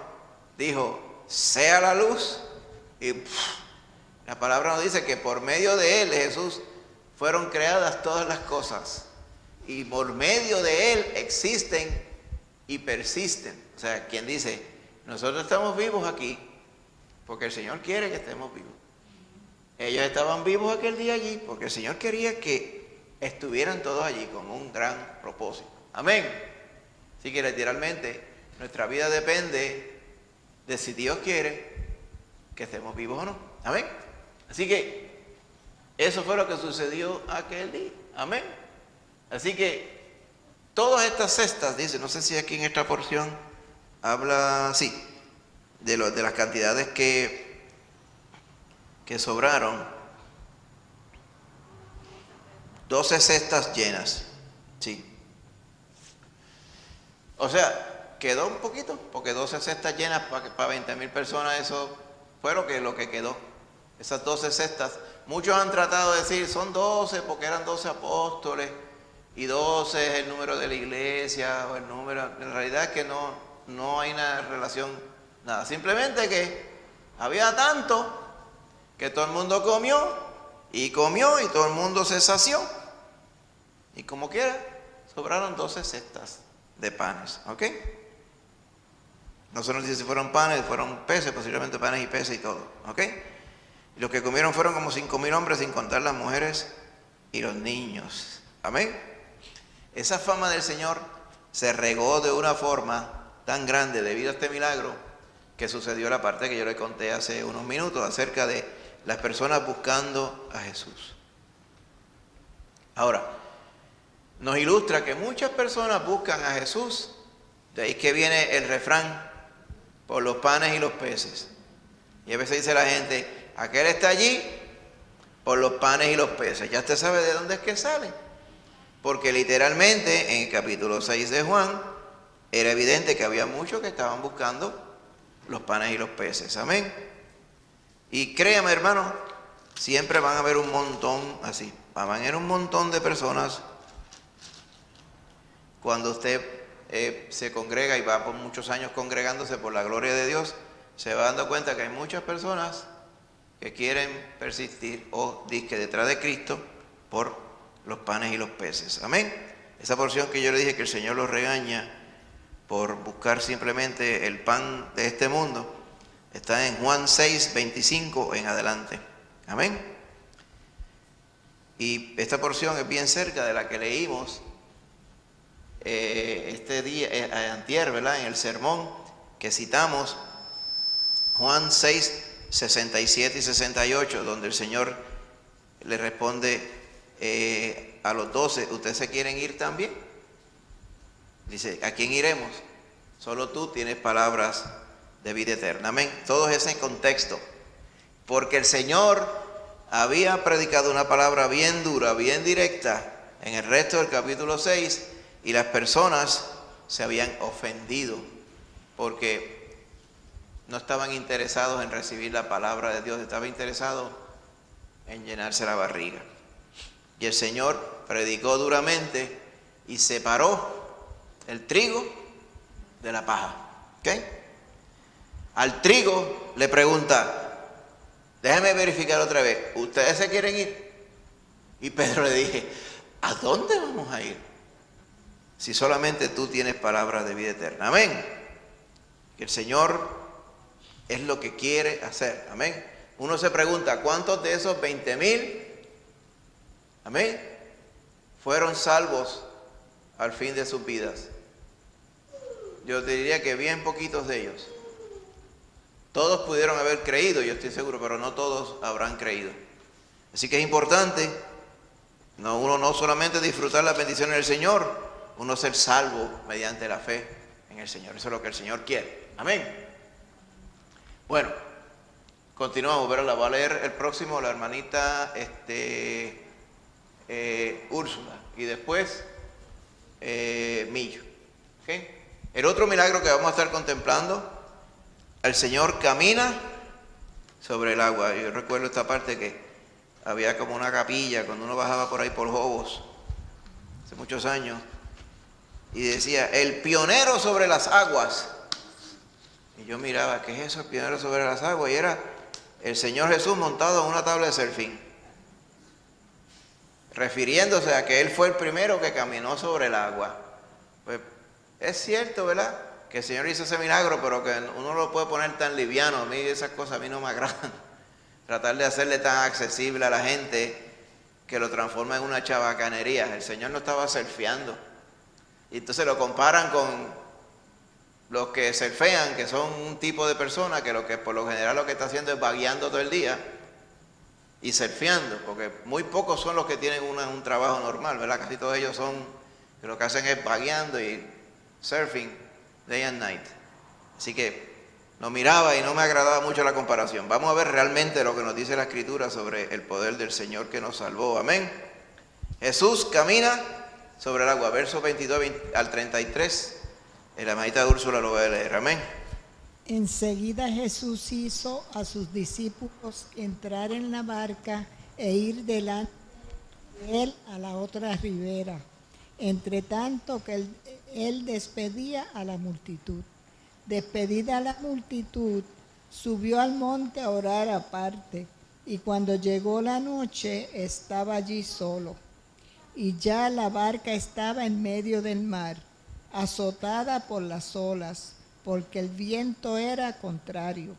dijo, sea la luz, y la palabra nos dice que por medio de Él, de Jesús, fueron creadas todas las cosas. Y por medio de Él existen y persisten. O sea, quien dice, nosotros estamos vivos aquí porque el Señor quiere que estemos vivos. Ellos estaban vivos aquel día allí porque el Señor quería que estuvieran todos allí con un gran propósito. Amén. Así que literalmente nuestra vida depende de si Dios quiere que estemos vivos o no. Amén. Así que eso fue lo que sucedió aquel día. Amén. Así que todas estas cestas, dice, no sé si aquí en esta porción habla, sí, de las cantidades que sobraron. 12 cestas llenas, sí. O sea, quedó un poquito, porque 12 cestas llenas para 20,000 personas, eso fue lo que quedó. Esas 12 cestas. Muchos han tratado de decir, son 12 porque eran 12 apóstoles, y 12 es el número de la iglesia, o el número. En realidad es que no hay una relación, nada. Simplemente que había tanto que todo el mundo comió y todo el mundo se sació. Y como quiera, sobraron 12 cestas de panes, ¿ok? No se nos dice si fueron panes, fueron peces, posiblemente panes y peces y todo, ¿ok? Y los que comieron fueron como 5,000 hombres, sin contar las mujeres y los niños, amén. Esa fama del Señor se regó de una forma tan grande debido a este milagro que sucedió la parte que yo le conté hace unos minutos acerca de las personas buscando a Jesús. Ahora, nos ilustra que muchas personas buscan a Jesús, de ahí que viene el refrán, por los panes y los peces. Y a veces dice la gente, aquel está allí por los panes y los peces. Ya usted sabe de dónde es que sale. Porque literalmente en el capítulo 6 de Juan, era evidente que había muchos que estaban buscando los panes y los peces. Amén. Y créame, hermano, siempre van a haber un montón así. Van a haber un montón de personas. Cuando usted se congrega y va por muchos años congregándose por la gloria de Dios, se va dando cuenta que hay muchas personas que quieren persistir o disque detrás de Cristo por los panes y los peces. Amén. Esa porción que yo le dije que el Señor los regaña por buscar simplemente el pan de este mundo, está en Juan 6, 25 en adelante. Amén. Y esta porción es bien cerca de la que leímos este día, antier, ¿verdad? En el sermón que citamos, Juan 6, 67 y 68, donde el Señor le responde a los 12, ¿ustedes se quieren ir también? Dice, ¿a quién iremos? Solo tú tienes palabras de vida eterna. Amén. Todo ese contexto. Porque el Señor había predicado una palabra bien dura, bien directa en el resto del capítulo 6, y las personas se habían ofendido porque no estaban interesados en recibir la palabra de Dios, estaban interesados en llenarse la barriga. Y el Señor predicó duramente y separó el trigo de la paja. ¿Okay? Al trigo le pregunta, déjeme verificar otra vez, ¿ustedes se quieren ir? Y Pedro le dije, ¿a dónde vamos a ir? Si solamente tú tienes palabras de vida eterna. Amén. Que el Señor es lo que quiere hacer. Amén. Uno se pregunta, ¿cuántos de esos 20,000, amén, fueron salvos al fin de sus vidas? Yo te diría que bien poquitos de ellos. Todos pudieron haber creído, yo estoy seguro, pero no todos habrán creído. Así que es importante, uno no solamente disfrutar las bendiciones del Señor, uno ser salvo mediante la fe en el Señor. Eso es lo que el Señor quiere. Amén. Bueno, continuamos, pero la va a leer el próximo, la hermanita Úrsula, y después Millo. ¿Okay? El otro milagro que vamos a estar contemplando, el Señor camina sobre el agua. Yo recuerdo esta parte que había como una capilla cuando uno bajaba por ahí por Jobos, hace muchos años, y decía, el pionero sobre las aguas. Y yo miraba, ¿qué es eso, el pionero sobre las aguas? Y era el Señor Jesús montado en una tabla de serfín, refiriéndose a que Él fue el primero que caminó sobre el agua. Pues es cierto, ¿verdad?, que el Señor hizo ese milagro, pero que uno lo puede poner tan liviano. A mí esas cosas a mí no me agradan. Tratar de hacerle tan accesible a la gente que lo transforma en una chabacanería. El Señor no estaba surfeando. Y entonces lo comparan con los que surfean, que son un tipo de persona que por lo general lo que está haciendo es vagueando todo el día y surfeando, porque muy pocos son los que tienen un trabajo normal, ¿verdad? Casi todos ellos son, que lo que hacen es vagueando y surfing day and night. Así que no miraba y no me agradaba mucho la comparación. Vamos a ver realmente lo que nos dice la Escritura sobre el poder del Señor que nos salvó. Amén. Jesús camina sobre el agua, versos 22 al 33 La hermanita Úrsula lo va a leer, amén. Enseguida Jesús hizo a sus discípulos entrar en la barca e ir delante de él a la otra ribera, entre tanto que él despedía a la multitud. Despedida la multitud, subió al monte a orar aparte, y cuando llegó la noche estaba allí solo. Y ya la barca estaba en medio del mar, azotada por las olas, porque el viento era contrario.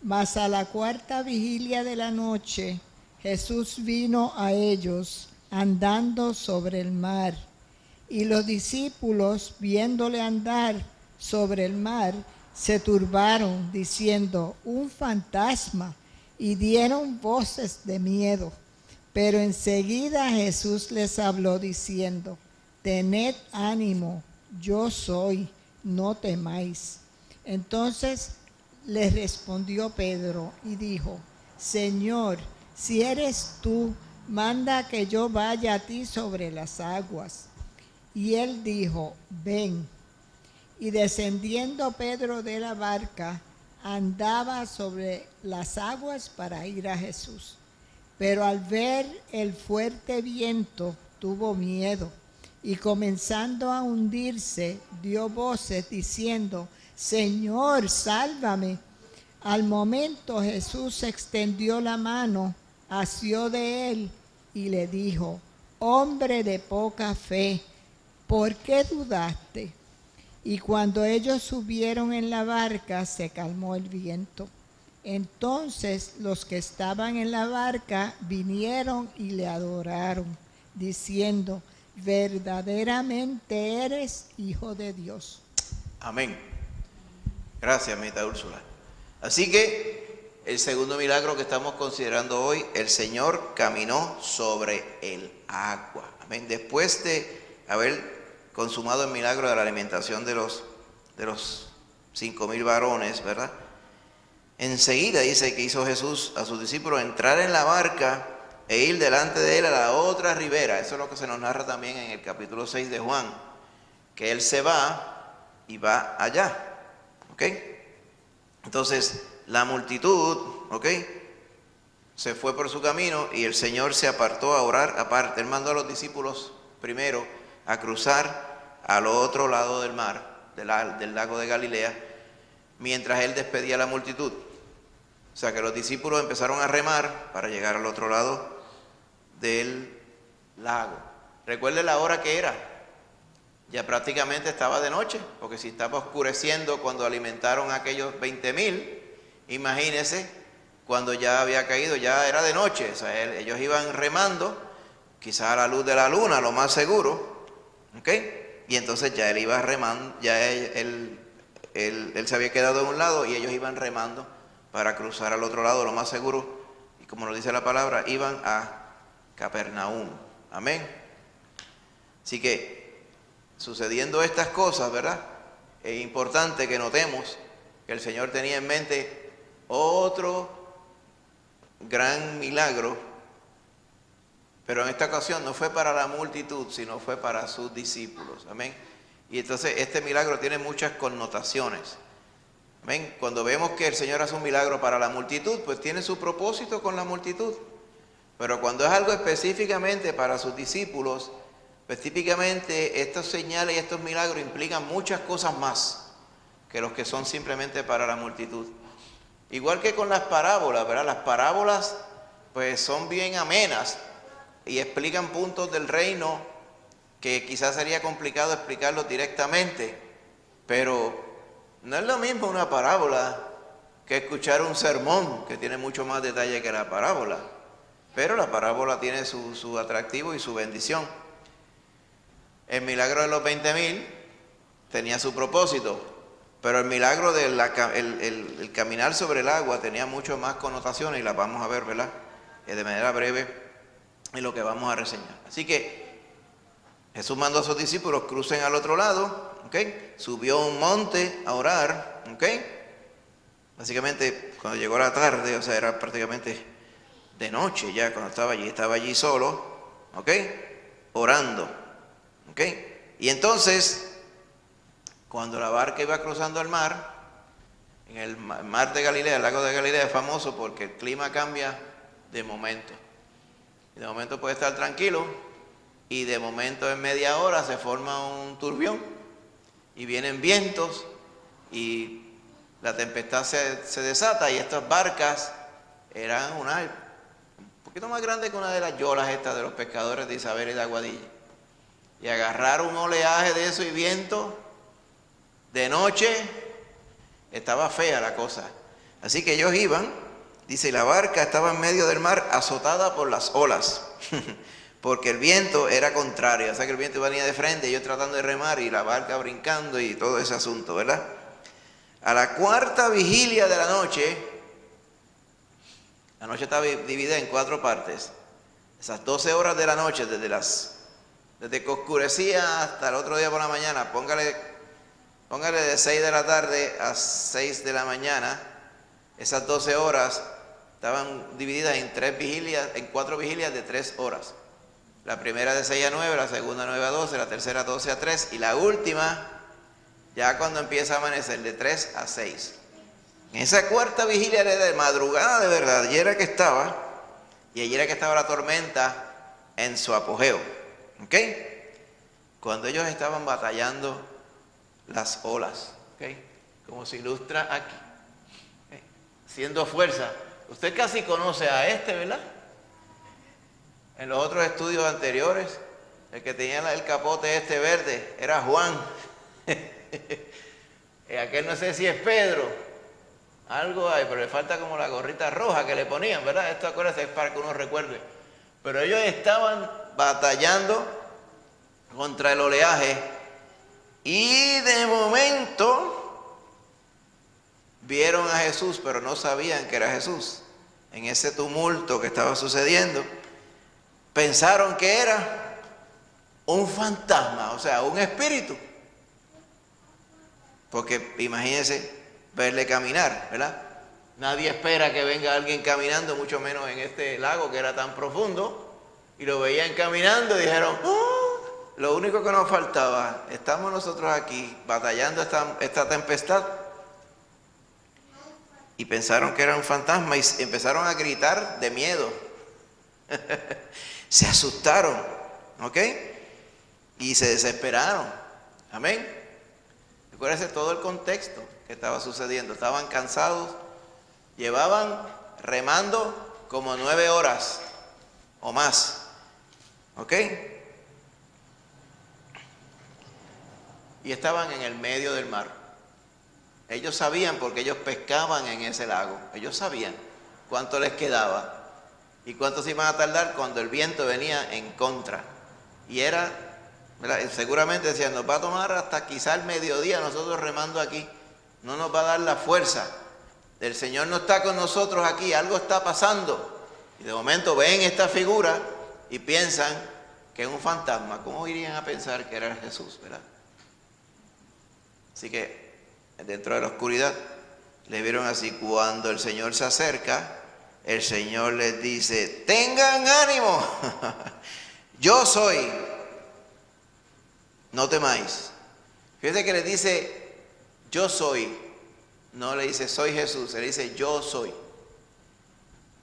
Mas a la cuarta vigilia de la noche, Jesús vino a ellos andando sobre el mar. Y los discípulos, viéndole andar sobre el mar, se turbaron, diciendo: un fantasma, y dieron voces de miedo. Pero enseguida Jesús les habló diciendo: tened ánimo, yo soy, no temáis. Entonces les respondió Pedro y dijo: Señor, si eres tú, manda que yo vaya a ti sobre las aguas. Y él dijo: ven. Y descendiendo Pedro de la barca, andaba sobre las aguas para ir a Jesús. Pero al ver el fuerte viento, tuvo miedo, y comenzando a hundirse, dio voces diciendo: Señor, sálvame. Al momento Jesús extendió la mano, asió de él y le dijo: hombre de poca fe, ¿por qué dudaste? Y cuando ellos subieron en la barca, se calmó el viento. Entonces los que estaban en la barca vinieron y le adoraron, diciendo: verdaderamente eres Hijo de Dios. Amén. Gracias, amita Úrsula. Así que el segundo milagro que estamos considerando hoy, el Señor caminó sobre el agua. Amén. Después de haber consumado el milagro de la alimentación de los 5,000 varones, ¿verdad? Enseguida dice que hizo Jesús a sus discípulos entrar en la barca e ir delante de él a la otra ribera. Eso es lo que se nos narra también en el capítulo 6 de Juan, que él se va y va allá, ¿ok? Entonces la multitud, ¿ok?, se fue por su camino y el Señor se apartó a orar aparte. Él mandó a los discípulos primero a cruzar al otro lado del mar, del lago de Galilea, mientras él despedía a la multitud. O sea que los discípulos empezaron a remar para llegar al otro lado del lago. Recuerde la hora que era. Ya prácticamente estaba de noche, porque si estaba oscureciendo cuando alimentaron a aquellos 20,000, imagínense, cuando ya había caído, ya era de noche. O sea, ellos iban remando, quizás a la luz de la luna, lo más seguro, ¿ok? Y entonces ya él iba remando, ya él se había quedado en un lado y ellos iban remando para cruzar al otro lado, lo más seguro, y como nos dice la palabra, iban a Capernaum. Amén. Así que, sucediendo estas cosas, ¿verdad?, es importante que notemos que el Señor tenía en mente otro gran milagro, pero en esta ocasión no fue para la multitud, sino fue para sus discípulos. Amén. Y entonces este milagro tiene muchas connotaciones. Amén. Cuando vemos que el Señor hace un milagro para la multitud, pues tiene su propósito con la multitud. Pero cuando es algo específicamente para sus discípulos, pues típicamente estos señales y estos milagros implican muchas cosas más que los que son simplemente para la multitud. Igual que con las parábolas, ¿verdad? Las parábolas pues son bien amenas y explican puntos del reino que quizás sería complicado explicarlos directamente, pero no es lo mismo una parábola que escuchar un sermón que tiene mucho más detalle que la parábola, pero la parábola tiene su atractivo y su bendición. El milagro de los 20,000 tenía su propósito, pero el milagro del el caminar sobre el agua tenía mucho más connotaciones y las vamos a ver, ¿verdad?, de manera breve en lo que vamos a reseñar. Así que Jesús mandó a sus discípulos crucen al otro lado, ¿ok? Subió a un monte a orar, ¿ok? Básicamente cuando llegó la tarde, o sea, era prácticamente de noche ya cuando estaba allí solo, ¿ok?, orando, ¿ok? Y entonces cuando la barca iba cruzando el mar, en el mar de Galilea, el lago de Galilea es famoso porque el clima cambia de momento. Y de momento puede estar tranquilo y de momento en media hora se forma un turbión y vienen vientos y la tempestad se desata, y estas barcas eran un poquito más grande que una de las yolas estas de los pescadores de Isabel y de Aguadilla. Y agarrar un oleaje de eso y viento de noche, estaba fea la cosa. Así que ellos iban, dice, y la barca estaba en medio del mar azotada por las olas, porque el viento era contrario, o sea que el viento venía de frente, ellos tratando de remar y la barca brincando y todo ese asunto, ¿verdad? A la cuarta vigilia de la noche estaba dividida en 4 partes. Esas 12 horas de la noche, desde que oscurecía hasta el otro día por la mañana, póngale de 6 de la tarde a 6 de la mañana, esas 12 horas estaban divididas en 4 vigilias de 3 horas. La primera de 6 a 9, la segunda 9 a 12, la tercera 12 a 3 y la última ya cuando empieza a amanecer de 3 a 6. En esa cuarta vigilia era de madrugada de verdad, y era que estaba la tormenta en su apogeo. ¿Ok? Cuando ellos estaban batallando las olas, ¿ok? Como se ilustra aquí, ¿okay? Siendo fuerza. Usted casi conoce a ¿verdad? En los otros estudios anteriores, el que tenía el capote verde era Juan. Aquel no sé si es Pedro, algo hay, pero le falta como la gorrita roja que le ponían, ¿verdad? Esto, acuérdense, es para que uno recuerde. Pero ellos estaban batallando contra el oleaje y de momento vieron a Jesús, pero no sabían que era Jesús. En ese tumulto que estaba sucediendo, pensaron que era un fantasma, o sea, un espíritu. Porque imagínense verle caminar, ¿verdad? Nadie espera que venga alguien caminando, mucho menos en este lago que era tan profundo, y lo veían caminando y dijeron, ¡oh! Lo único que nos faltaba, estamos nosotros aquí batallando esta tempestad, y pensaron que era un fantasma y empezaron a gritar de miedo. Se asustaron, ¿ok? Y se desesperaron. Amén. Recuérdense todo el contexto que estaba sucediendo. Estaban cansados, llevaban remando como 9 horas o más. ¿Ok? Y estaban en el medio del mar. Ellos sabían, porque ellos pescaban en ese lago. Ellos sabían cuánto les quedaba y cuánto se iban a tardar cuando el viento venía en contra. Y era, ¿verdad? Seguramente decían, nos va a tomar hasta quizá el mediodía nosotros remando aquí. No nos va a dar la fuerza. El Señor no está con nosotros aquí, algo está pasando. Y de momento ven esta figura y piensan que es un fantasma. ¿Cómo irían a pensar que era Jesús, verdad? Así que dentro de la oscuridad le vieron así. Cuando el Señor se acerca, el Señor les dice, tengan ánimo, yo soy, no temáis. Fíjense que les dice, yo soy, no le dice, soy Jesús, le dice, yo soy.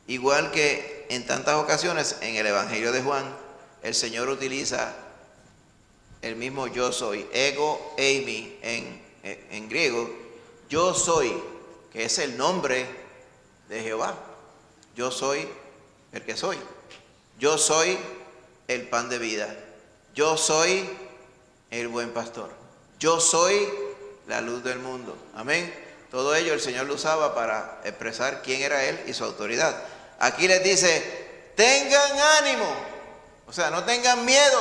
Igual que en tantas ocasiones en el Evangelio de Juan, el Señor utiliza el mismo yo soy, ego eimi en griego, yo soy, que es el nombre de Jehová. Yo soy el que soy. Yo soy el pan de vida. Yo soy el buen pastor. Yo soy la luz del mundo. Amén. Todo ello el Señor lo usaba para expresar quién era Él y su autoridad. Aquí les dice, tengan ánimo. O sea, no tengan miedo.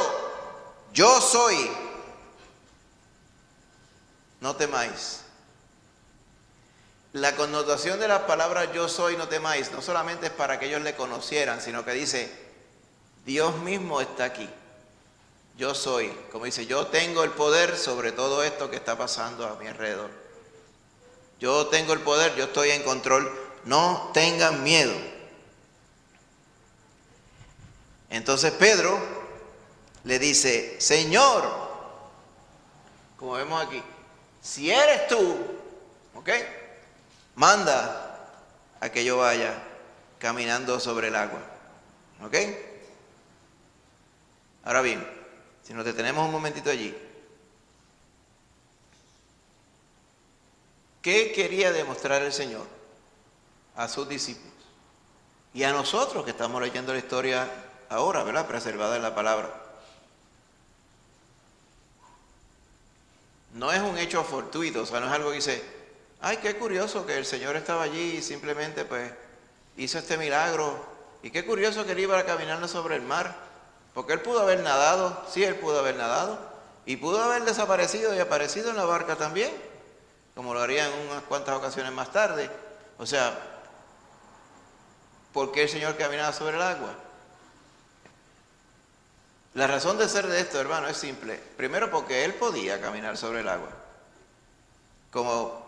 Yo soy. No temáis. La connotación de las palabras yo soy, no temáis, no solamente es para que ellos le conocieran, sino que dice, Dios mismo está aquí. Yo soy, como dice, yo tengo el poder sobre todo esto que está pasando a mi alrededor. Yo tengo el poder, yo estoy en control. No tengan miedo. Entonces Pedro le dice, Señor, como vemos aquí, si eres tú, ¿ok? Manda a que yo vaya caminando sobre el agua, ¿ok? Ahora bien, si nos detenemos un momentito allí, ¿qué quería demostrar el Señor a sus discípulos? Y a nosotros que estamos leyendo la historia ahora, ¿verdad? Preservada en la palabra. No es un hecho fortuito, o sea, no es algo que dice, ay, qué curioso que el Señor estaba allí y simplemente pues hizo este milagro. Y qué curioso que él iba caminando sobre el mar, porque él pudo haber nadado, sí, él pudo haber nadado, y pudo haber desaparecido y aparecido en la barca también, como lo haría en unas cuantas ocasiones más tarde. O sea, ¿por qué el Señor caminaba sobre el agua? La razón de ser de esto, hermano, es simple. Primero, porque él podía caminar sobre el agua. Como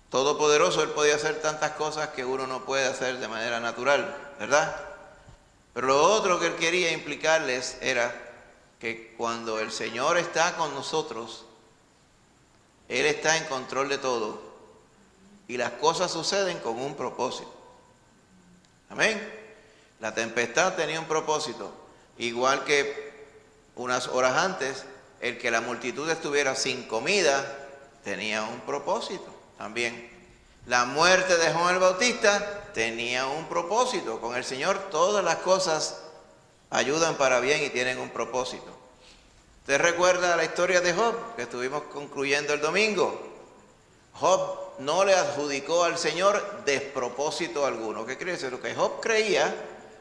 todopoderoso, él podía hacer tantas cosas que uno no puede hacer de manera natural, ¿verdad? Pero lo otro que él quería implicarles era que cuando el Señor está con nosotros, él está en control de todo y las cosas suceden con un propósito. Amén. La tempestad tenía un propósito, igual que unas horas antes, el que la multitud estuviera sin comida tenía un propósito también. La muerte de Juan el Bautista tenía un propósito. Con el Señor todas las cosas ayudan para bien y tienen un propósito. ¿Usted recuerda la historia de Job que estuvimos concluyendo el domingo? Job no le adjudicó al Señor despropósito alguno. ¿Qué quiere decir? Lo que Job creía,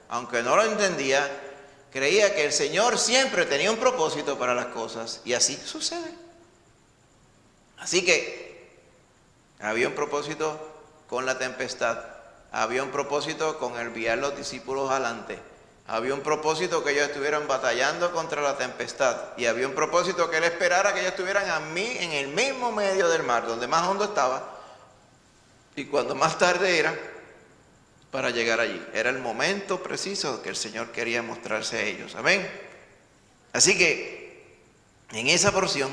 aunque no lo entendía, creía que el Señor siempre tenía un propósito para las cosas, y así sucede. Así que había un propósito con la tempestad, había un propósito con enviar los discípulos adelante, había un propósito que ellos estuvieran batallando contra la tempestad, y había un propósito que él esperara que ellos estuvieran en el mismo medio del mar, donde más hondo estaba, y cuando más tarde era, para llegar allí. Era el momento preciso que el Señor quería mostrarse a ellos. Amén. Así que en esa porción,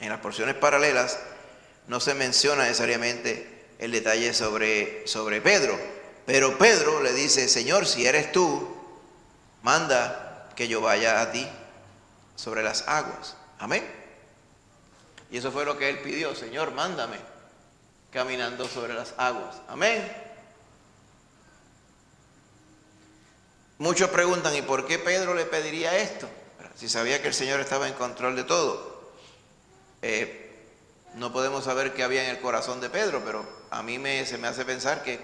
en las porciones paralelas, no se menciona necesariamente el detalle sobre Pedro. Pero Pedro le dice, Señor, si eres tú, manda que yo vaya a ti sobre las aguas. Amén. Y eso fue lo que él pidió. Señor, mándame caminando sobre las aguas. Amén. Muchos preguntan, ¿y por qué Pedro le pediría esto? Si sabía que el Señor estaba en control de todo. No podemos saber qué había en el corazón de Pedro, pero a mí se me hace pensar que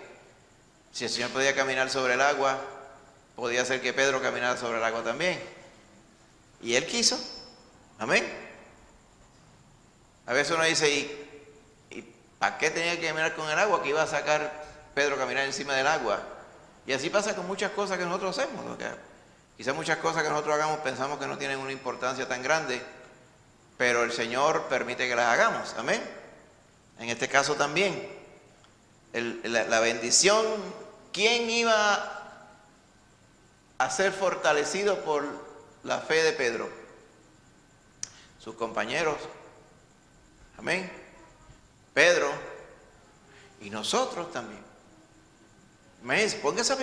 si el Señor podía caminar sobre el agua, podía ser que Pedro caminara sobre el agua también. Y él quiso. Amén. A veces uno dice, ¿y para qué tenía que caminar con el agua? Que iba a sacar Pedro caminar encima del agua. Y así pasa con muchas cosas que nosotros hacemos. Quizás muchas cosas que nosotros hagamos pensamos que no tienen una importancia tan grande, pero el Señor permite que las hagamos. Amén. En este caso también, la bendición, ¿quién iba a ser fortalecido por la fe de Pedro? Sus compañeros. Amén. Pedro y nosotros también. Póngase a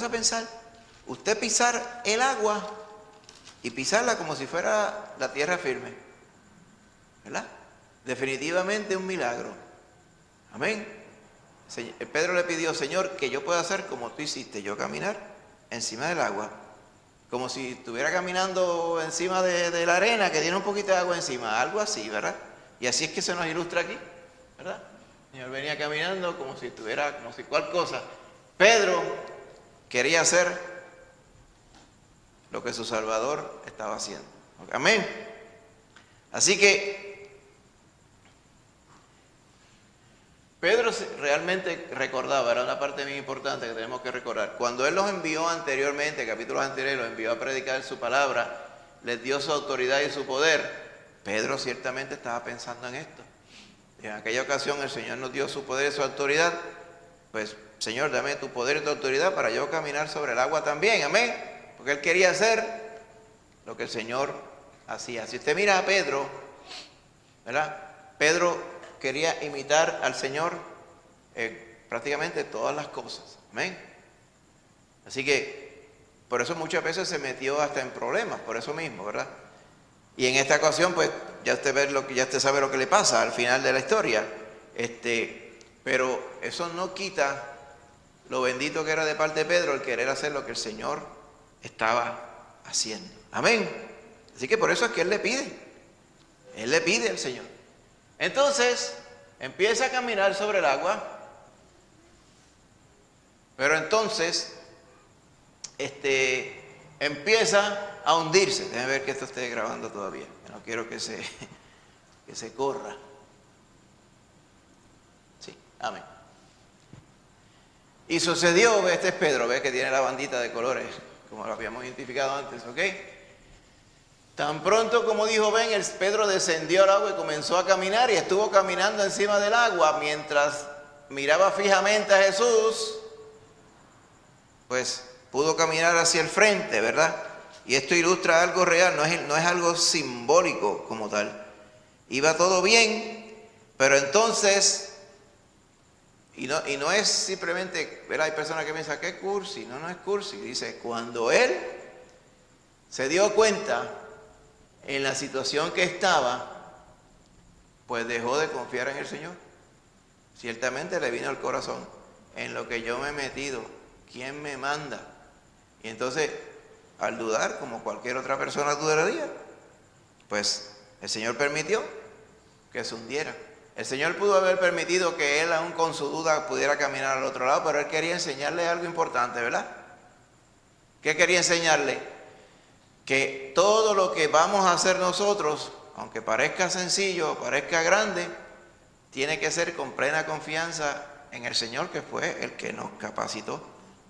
pensar, usted pisar el agua y pisarla como si fuera la tierra firme, ¿verdad? Definitivamente un milagro. Amén. Pedro le pidió, Señor, que yo pueda hacer como tú hiciste, yo caminar encima del agua, como si estuviera caminando encima de la arena que tiene un poquito de agua encima, algo así, ¿verdad? Y así es que se nos ilustra aquí, ¿verdad? El Señor venía caminando como si cual cosa. Pedro quería hacer lo que su Salvador estaba haciendo. Amén. Así que Pedro realmente recordaba, era una parte muy importante que tenemos que recordar. Cuando Él los envió anteriormente, capítulos anteriores, los envió a predicar su palabra, les dio su autoridad y su poder, Pedro ciertamente estaba pensando en esto. En aquella ocasión el Señor nos dio su poder y su autoridad. Pues, Señor, dame tu poder y tu autoridad para yo caminar sobre el agua también. Amén. Porque Él quería hacer lo que el Señor hacía. Si usted mira a Pedro, ¿verdad? Pedro quería imitar al Señor prácticamente todas las cosas. Amén. Así que por eso muchas veces se metió hasta en problemas, por eso mismo, ¿verdad? Y en esta ocasión, pues, ya usted sabe lo que le pasa al final de la historia. Pero eso no quita lo bendito que era de parte de Pedro el querer hacer lo que el Señor estaba haciendo. Amén. Así que por eso es que Él le pide al Señor. Entonces, empieza a caminar sobre el agua, pero entonces, empieza a hundirse. Déjenme ver que esto esté grabando todavía. No quiero que se corra. Sí, amén. Y sucedió, este es Pedro, ve que tiene la bandita de colores, como lo habíamos identificado antes, ¿ok? Tan pronto como dijo ven, Pedro descendió al agua y comenzó a caminar y estuvo caminando encima del agua mientras miraba fijamente a Jesús, pues pudo caminar hacia el frente, ¿verdad? Y esto ilustra algo real, no es algo simbólico como tal. Iba todo bien, pero entonces, y no es simplemente, ¿verdad? Hay personas que piensan, ¿qué cursi? No es cursi. Dice, cuando él se dio cuenta en la situación que estaba, pues dejó de confiar en el Señor. Ciertamente le vino al corazón, en lo que yo me he metido, ¿quién me manda? Y entonces, al dudar, como cualquier otra persona dudaría, pues el Señor permitió que se hundiera. El Señor pudo haber permitido que él, aún con su duda, pudiera caminar al otro lado, pero él quería enseñarle algo importante, ¿verdad? ¿Qué quería enseñarle? Que todo lo que vamos a hacer nosotros, aunque parezca sencillo, parezca grande, tiene que ser con plena confianza en el Señor, que fue el que nos capacitó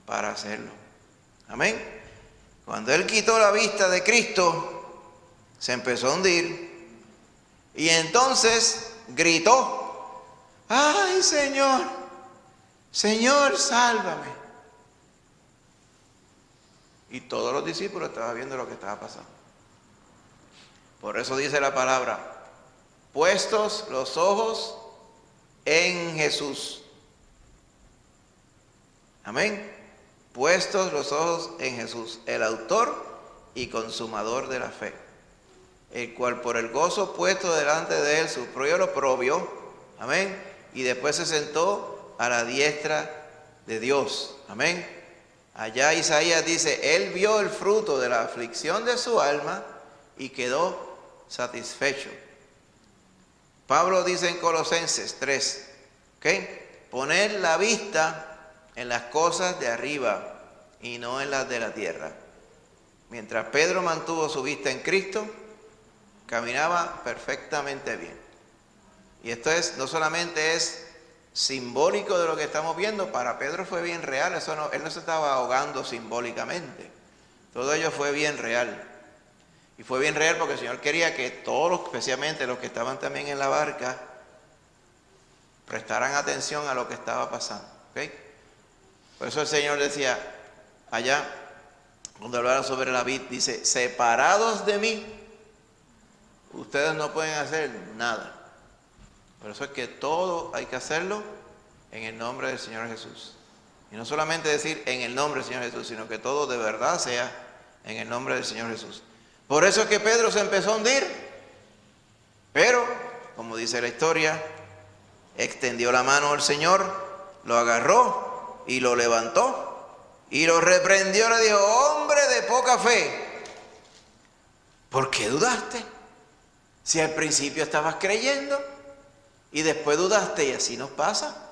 para hacerlo. Amén. Cuando él quitó la vista de Cristo, se empezó a hundir y entonces gritó, ¡ay, Señor! Señor, sálvame. Y todos los discípulos estaban viendo lo que estaba pasando. Por eso dice la palabra, puestos los ojos en Jesús. Amén. Puestos los ojos en Jesús, el autor y consumador de la fe, el cual por el gozo puesto delante de él sufrió lo oprobio, amén, y después se sentó a la diestra de Dios, amén. Allá Isaías dice, él vio el fruto de la aflicción de su alma y quedó satisfecho. Pablo dice en Colosenses 3, ¿ok? Poner la vista en las cosas de arriba y no en las de la tierra. Mientras Pedro mantuvo su vista en Cristo, caminaba perfectamente bien. Y esto no solamente es simbólico de lo que estamos viendo, para Pedro fue bien real, él no se estaba ahogando simbólicamente. Todo ello fue bien real. Y fue bien real porque el Señor quería que todos, especialmente los que estaban también en la barca, prestaran atención a lo que estaba pasando. ¿Okay? Por eso el Señor decía allá, cuando hablaba sobre la vid, dice, separados de mí, ustedes no pueden hacer nada. Por eso es que todo hay que hacerlo en el nombre del Señor Jesús. Y no solamente decir en el nombre del Señor Jesús, sino que todo de verdad sea en el nombre del Señor Jesús. Por eso es que Pedro se empezó a hundir. Pero, como dice la historia, extendió la mano al Señor, lo agarró y lo levantó y lo reprendió. Le dijo, hombre de poca fe, ¿por qué dudaste? Si al principio estabas creyendo y después dudaste, y así nos pasa.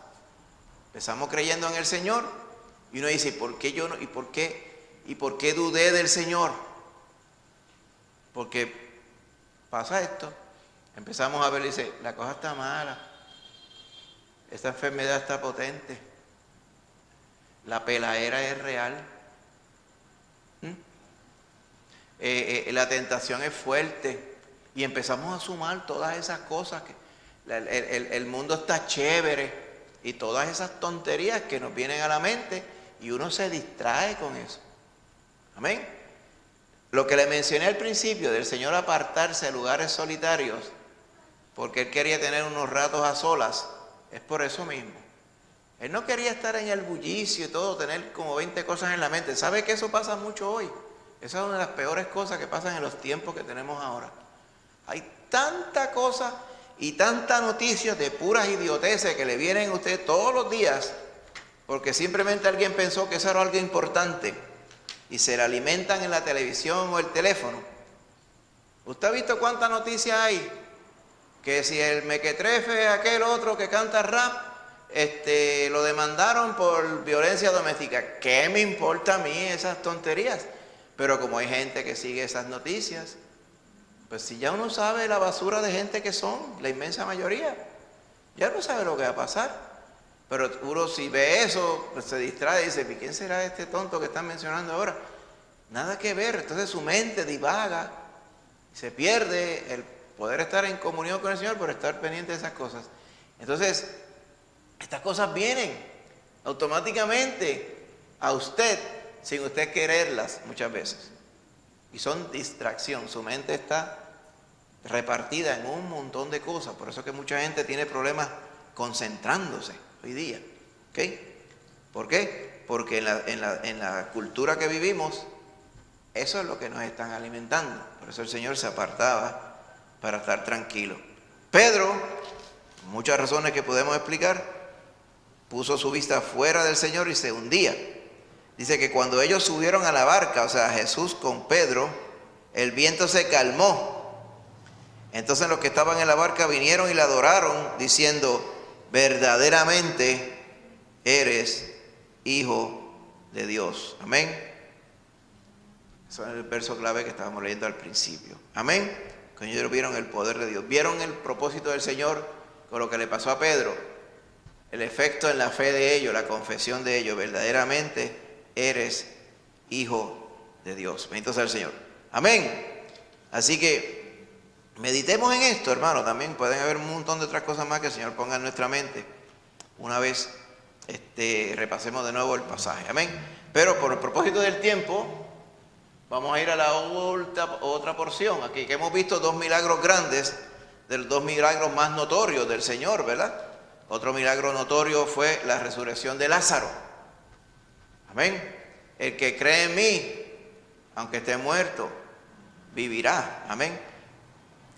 Empezamos creyendo en el Señor y uno dice, ¿por qué yo no? ¿Y por qué dudé del Señor? Porque pasa esto. Empezamos a ver y dice, la cosa está mala, esta enfermedad está potente, la peladera es real, la tentación es fuerte, y empezamos a sumar todas esas cosas que el mundo está chévere y todas esas tonterías que nos vienen a la mente y uno se distrae con eso. Amén. Lo que le mencioné al principio del Señor apartarse de lugares solitarios porque él quería tener unos ratos a solas. Es por eso mismo. Él no quería estar en el bullicio y todo, tener como 20 cosas en la mente. ¿Sabe que eso pasa mucho hoy? Esa es una de las peores cosas que pasan en los tiempos que tenemos ahora. Hay tanta cosa y tanta noticia de puras idioteces que le vienen a usted todos los días, porque simplemente alguien pensó que eso era algo importante y se la alimentan en la televisión o el teléfono. ¿Usted ha visto cuántas noticias hay? Que si el mequetrefe, aquel otro que canta rap, lo demandaron por violencia doméstica. ¿Qué me importa a mí esas tonterías? Pero como hay gente que sigue esas noticias, pues si ya uno sabe la basura de gente que son, la inmensa mayoría, ya uno sabe lo que va a pasar. Pero uno si ve eso, pues se distrae y dice, ¿quién será este tonto que están mencionando ahora? Nada que ver, entonces su mente divaga, se pierde el poder estar en comunión con el Señor por estar pendiente de esas cosas. Entonces, estas cosas vienen automáticamente a usted, sin usted quererlas muchas veces. Y son distracción, su mente está repartida en un montón de cosas. Por eso es que mucha gente tiene problemas concentrándose hoy día. ¿Ok? ¿Por qué? Porque en la cultura que vivimos, eso es lo que nos están alimentando. Por eso el Señor se apartaba para estar tranquilo. Pedro, muchas razones que podemos explicar, puso su vista fuera del Señor y se hundía. Dice que cuando ellos subieron a la barca, o sea, Jesús con Pedro, el viento se calmó. Entonces los que estaban en la barca vinieron y le adoraron, diciendo, verdaderamente eres Hijo de Dios. Amén. Eso es el verso clave que estábamos leyendo al principio. Amén. Cuando ellos vieron el poder de Dios, vieron el propósito del Señor con lo que le pasó a Pedro, el efecto en la fe de ellos, la confesión de ellos, verdaderamente eres Hijo de Dios. Bendito sea el Señor. Amén. Así que meditemos en esto, hermano. También pueden haber un montón de otras cosas más que el Señor ponga en nuestra mente. Una vez repasemos de nuevo el pasaje. Amén. Pero por el propósito del tiempo, vamos a ir a la otra porción. Aquí que hemos visto dos milagros grandes, de los dos milagros más notorios del Señor, ¿verdad? Otro milagro notorio fue la resurrección de Lázaro. Amén. El que cree en mí, aunque esté muerto, vivirá. Amén.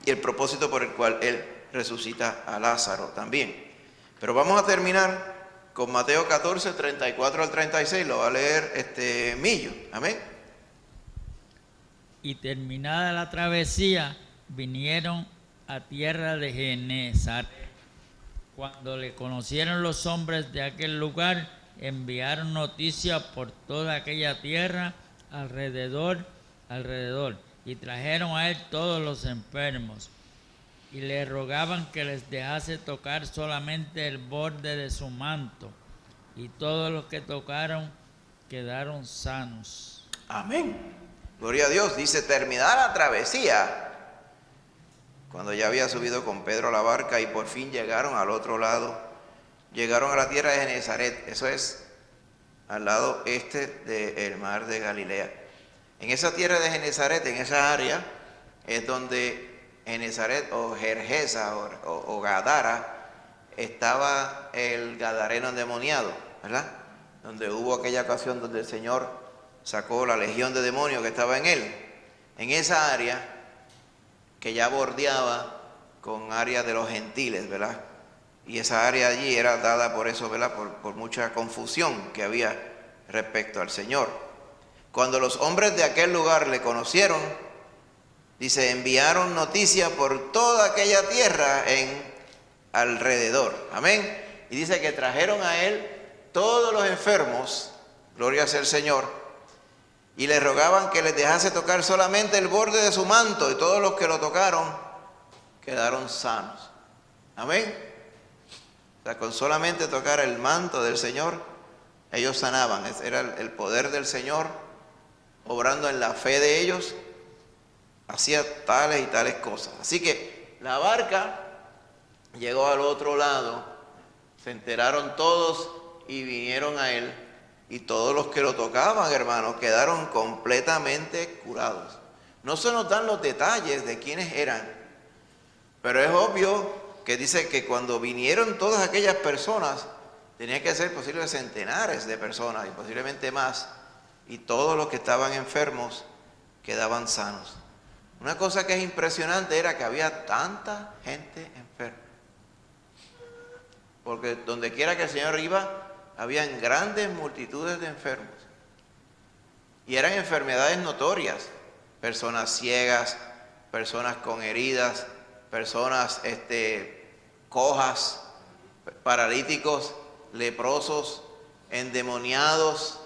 Y el propósito por el cual Él resucita a Lázaro también. Pero vamos a terminar con Mateo 14, 34 al 36. Lo va a leer Millo. Amén. Y terminada la travesía, vinieron a tierra de Genesaret. Cuando le conocieron los hombres de aquel lugar, enviaron noticia por toda aquella tierra alrededor, y trajeron a él todos los enfermos, y le rogaban que les dejase tocar solamente el borde de su manto, y todos los que tocaron quedaron sanos. Amén. Gloria a Dios. Dice, terminada la travesía, cuando ya había subido con Pedro a la barca y por fin llegaron al otro lado, llegaron a la tierra de Genesaret. Eso es al lado este del mar de Galilea. En esa tierra de Genesaret, en esa área, es donde Genesaret o Gergesa o Gadara, estaba el gadareno endemoniado, ¿verdad? Donde hubo aquella ocasión donde el Señor sacó la legión de demonios que estaba en él. En esa área, que ya bordeaba con áreas de los gentiles, ¿verdad? Y esa área allí era dada por eso, ¿verdad? Por mucha confusión que había respecto al Señor. Cuando los hombres de aquel lugar le conocieron, dice, enviaron noticia por toda aquella tierra alrededor. Amén. Y dice que trajeron a él todos los enfermos, gloria sea el Señor, y le rogaban que les dejase tocar solamente el borde de su manto, y todos los que lo tocaron quedaron sanos. Amén. O sea, con solamente tocar el manto del Señor, ellos sanaban. Era el poder del Señor obrando en la fe de ellos, hacía tales y tales cosas. Así que la barca llegó al otro lado, se enteraron todos y vinieron a él, y todos los que lo tocaban, hermanos, quedaron completamente curados. No se nos dan los detalles de quiénes eran, Pero es obvio que dice que cuando vinieron todas aquellas personas, tenía que ser posible centenares de personas y posiblemente más, y todos los que estaban enfermos quedaban sanos. Una cosa que es impresionante era que había tanta gente enferma. Porque donde quiera que el Señor iba, habían grandes multitudes de enfermos. Y eran enfermedades notorias. Personas ciegas, personas con heridas, personas cojas, paralíticos, leprosos, endemoniados,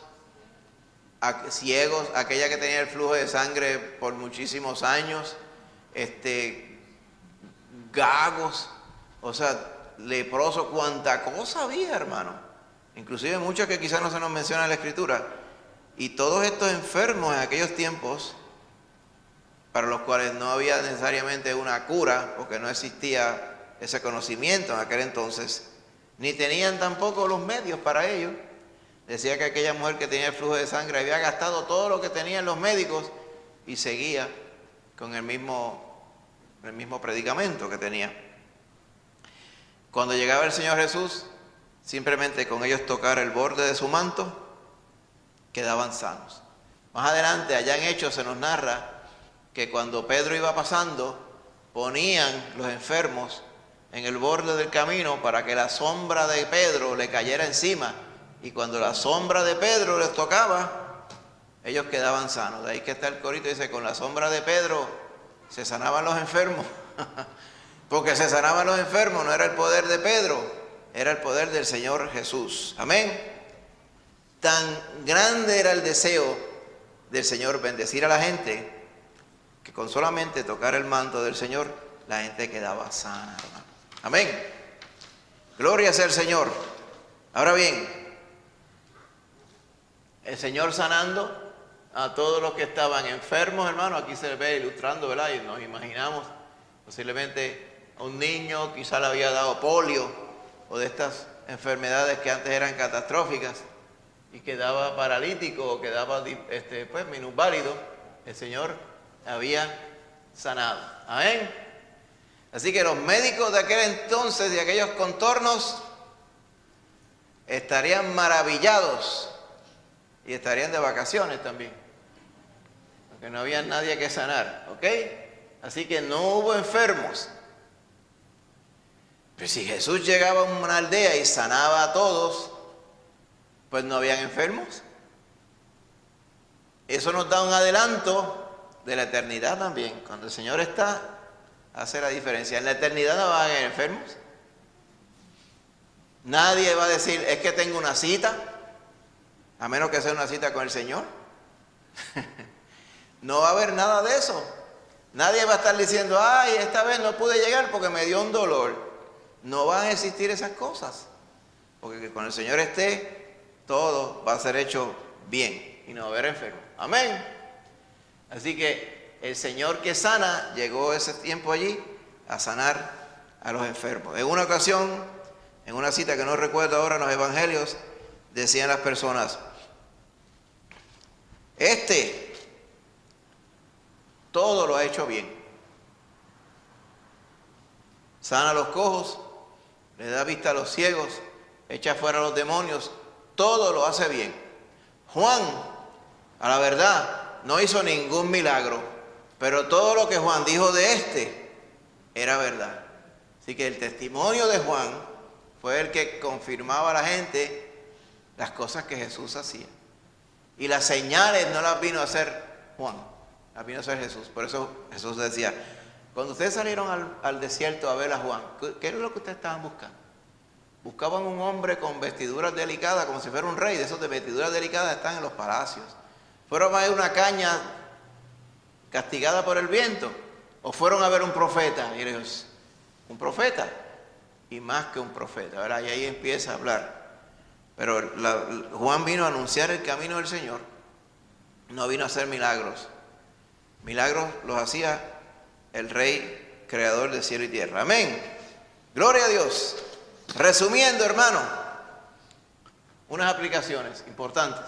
ciegos, aquella que tenía el flujo de sangre por muchísimos años, gagos, o sea, leprosos, cuánta cosa había, hermano. Inclusive muchas que quizás no se nos menciona en la Escritura. Y todos estos enfermos en aquellos tiempos, para los cuales no había necesariamente una cura, porque no existía ese conocimiento en aquel entonces, ni tenían tampoco los medios para ello. Decía que aquella mujer que tenía el flujo de sangre había gastado todo lo que tenían los médicos y seguía con el mismo predicamento que tenía. Cuando llegaba el Señor Jesús, simplemente con ellos tocar el borde de su manto, quedaban sanos. Más adelante, allá en Hechos, se nos narra que cuando Pedro iba pasando, ponían los enfermos en el borde del camino para que la sombra de Pedro le cayera encima. Y cuando la sombra de Pedro les tocaba, ellos quedaban sanos. De ahí que está el corito, dice, con la sombra de Pedro se sanaban los enfermos. Porque se sanaban los enfermos, no era el poder de Pedro, era el poder del Señor Jesús. Amén. Tan grande era el deseo del Señor bendecir a la gente, que con solamente tocar el manto del Señor, la gente quedaba sana, hermano. Amén. Gloria sea el Señor. Ahora bien, el Señor sanando a todos los que estaban enfermos, hermano. Aquí se ve ilustrando, ¿verdad? Y nos imaginamos posiblemente a un niño, quizá le había dado polio o de estas enfermedades que antes eran catastróficas y quedaba paralítico o quedaba minusválido. El Señor había sanado. Amén. Así que los médicos de aquel entonces, de aquellos contornos, estarían maravillados y estarían de vacaciones también, porque no había nadie que sanar, ¿ok? Así que no hubo enfermos. Pero si Jesús llegaba a una aldea y sanaba a todos, pues no habían enfermos. Eso nos da un adelanto de la eternidad también. Cuando el Señor está, hace la diferencia. En la eternidad no van a haber enfermos. Nadie va a decir, es que tengo una cita, a menos que sea una cita con el Señor. No va a haber nada de eso. Nadie va a estar diciendo, ay, esta vez no pude llegar porque me dio un dolor. No van a existir esas cosas. Porque con el Señor esté, todo va a ser hecho bien y no va a haber enfermos. Amén. Así que el Señor que sana, llegó ese tiempo allí a sanar a los enfermos. En una ocasión, en una cita que no recuerdo ahora en los evangelios, decían las personas, todo lo ha hecho bien. Sana a los cojos, le da vista a los ciegos, echa fuera a los demonios, todo lo hace bien. Juan, a la verdad, no hizo ningún milagro, pero todo lo que Juan dijo de era verdad. Así que el testimonio de Juan fue el que confirmaba a la gente las cosas que Jesús hacía. Y las señales no las vino a hacer Juan, las vino a hacer Jesús. Por eso Jesús decía, cuando ustedes salieron al desierto a ver a Juan, ¿qué era lo que ustedes estaban buscando? Buscaban un hombre con vestiduras delicadas, como si fuera un rey. De esos de vestiduras delicadas están en los palacios. ¿Fueron a ver una caña castigada por el viento? ¿O fueron a ver un profeta? Y ellos, ¿un profeta? Y más que un profeta, ¿verdad? Y ahí empieza a hablar. Pero Juan vino a anunciar el camino del Señor. No vino a hacer milagros. Milagros los hacía el Rey creador de cielo y tierra. Amén. Gloria a Dios. Resumiendo, hermano, unas aplicaciones importantes.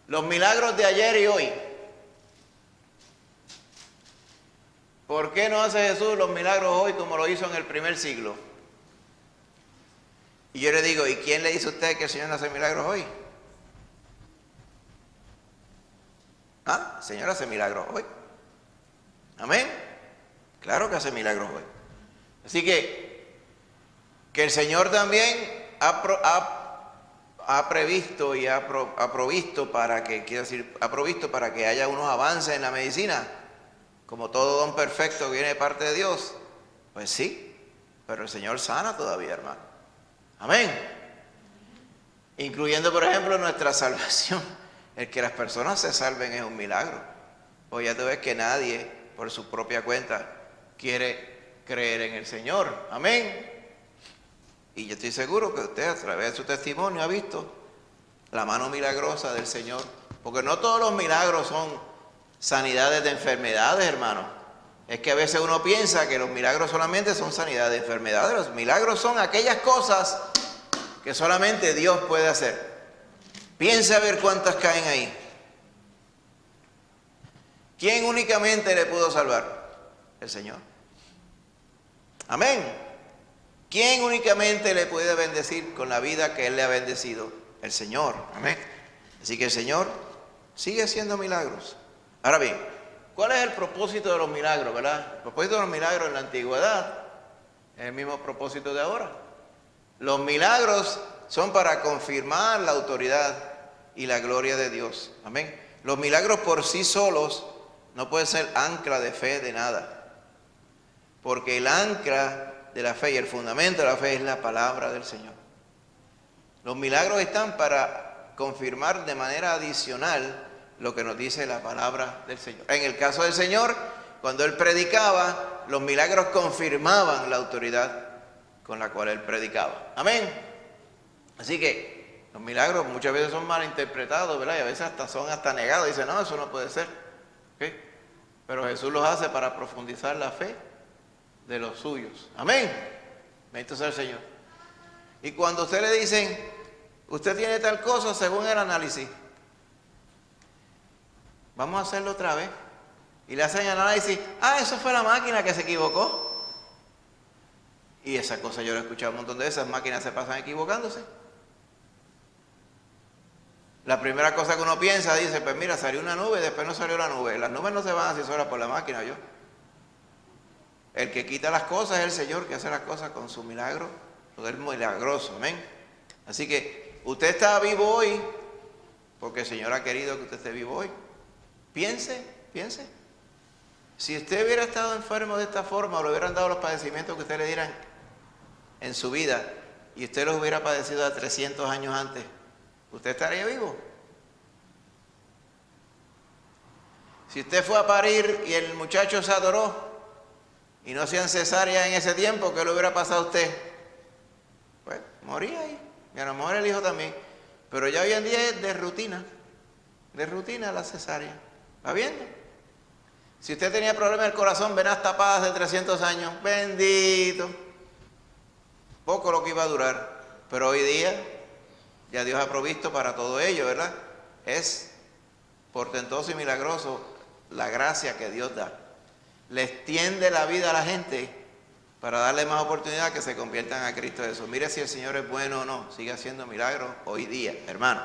Los milagros de ayer y hoy ¿por qué no hace Jesús los milagros hoy como lo hizo en el primer siglo? Y yo le digo, ¿y quién le dice a usted que el Señor no hace milagros hoy? ¿Ah? El Señor hace milagros hoy. Amén. Claro que hace milagros hoy. Así que el Señor también ha previsto y ha provisto para que, quiero decir, ha provisto para que haya unos avances en la medicina. Como todo don perfecto viene de parte de Dios. Pues sí, pero el Señor sana todavía, hermano. Amén. Incluyendo, por ejemplo, nuestra salvación. El que las personas se salven es un milagro. Pues ya tú ves que nadie, por su propia cuenta, quiere creer en el Señor. Amén. Y yo estoy seguro que usted, a través de su testimonio, ha visto la mano milagrosa del Señor. Porque no todos los milagros son sanidades de enfermedades, hermano. Es que a veces uno piensa que los milagros solamente son sanidades de enfermedades. Los milagros son aquellas cosas que solamente Dios puede hacer. Piensa a ver cuántas caen ahí. ¿Quién únicamente le pudo salvar? El Señor. Amén. ¿Quién únicamente le puede bendecir con la vida que Él le ha bendecido? El Señor. Amén. Así que el Señor sigue haciendo milagros. Ahora bien, ¿cuál es el propósito de los milagros, verdad? El propósito de los milagros en la antigüedad es el mismo propósito de ahora. Los milagros son para confirmar la autoridad y la gloria de Dios. Amén. Los milagros por sí solos no pueden ser ancla de fe de nada. Porque el ancla de la fe y el fundamento de la fe es la palabra del Señor. Los milagros están para confirmar de manera adicional lo que nos dice la palabra del Señor. En el caso del Señor, cuando Él predicaba, los milagros confirmaban la autoridad con la cual Él predicaba. Amén. Así que los milagros muchas veces son mal interpretados, ¿verdad? Y a veces son negados. Dicen, no, eso no puede ser. ¿Okay? Pero Jesús los hace para profundizar la fe de los suyos. Amén. Bendito sea el Señor. Y cuando a usted le dicen, usted tiene tal cosa según el análisis, vamos a hacerlo otra vez. Y le hacen el análisis, eso fue la máquina que se equivocó. Y esa cosa yo lo he escuchado un montón de veces, máquinas se pasan equivocándose. La primera cosa que uno piensa, dice, pues mira, salió una nube, después no salió la nube. Las nubes no se van así solas por la máquina, yo. El que quita las cosas es el Señor, que hace las cosas con su milagro, poder milagroso, amén. Así que usted está vivo hoy, porque el Señor ha querido que usted esté vivo hoy. Piense. Si usted hubiera estado enfermo de esta forma, o le hubieran dado los padecimientos que usted le dieran en su vida, y usted los hubiera padecido a 300 años antes, ¿usted estaría vivo? Si usted fue a parir y el muchacho se adoró, y no hacían cesárea en ese tiempo, ¿qué le hubiera pasado a usted? Pues moría ahí, y a lo mejor el hijo también. Pero ya hoy en día es de rutina la cesárea. ¿Va viendo? Si usted tenía problemas del corazón, venas tapadas de 300 años, bendito. Poco lo que iba a durar. Pero hoy día, ya Dios ha provisto para todo ello, ¿verdad? Es portentoso y milagroso la gracia que Dios da. Le extiende la vida a la gente para darle más oportunidad que se conviertan a Cristo Jesús. Mire si el Señor es bueno o no, sigue haciendo milagros hoy día, hermano.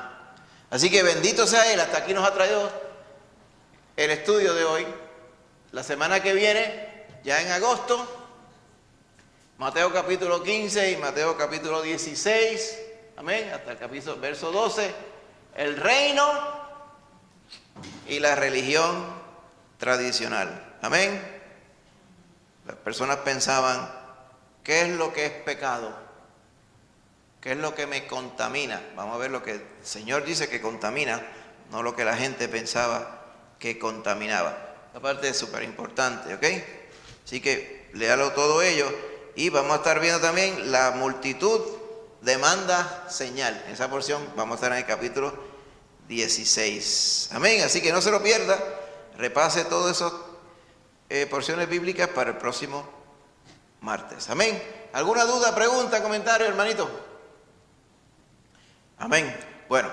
Así que bendito sea Él, hasta aquí nos ha traído el estudio de hoy. La semana que viene, ya en agosto, Mateo capítulo 15 y Mateo capítulo 16, amén, hasta el verso 12, el reino y la religión tradicional, amén. Las personas pensaban, ¿qué es lo que es pecado? ¿Qué es lo que me contamina? Vamos a ver lo que el Señor dice que contamina, no lo que la gente pensaba que contaminaba. Esta parte es súper importante, ¿ok? Así que léalo todo ello y vamos a estar viendo también la multitud demanda señal. En esa porción vamos a estar en el capítulo 16. Amén, así que no se lo pierda, repase todas esas porciones bíblicas para el próximo martes. Amén. ¿Alguna duda, pregunta, comentario, hermanito? Amén. Bueno,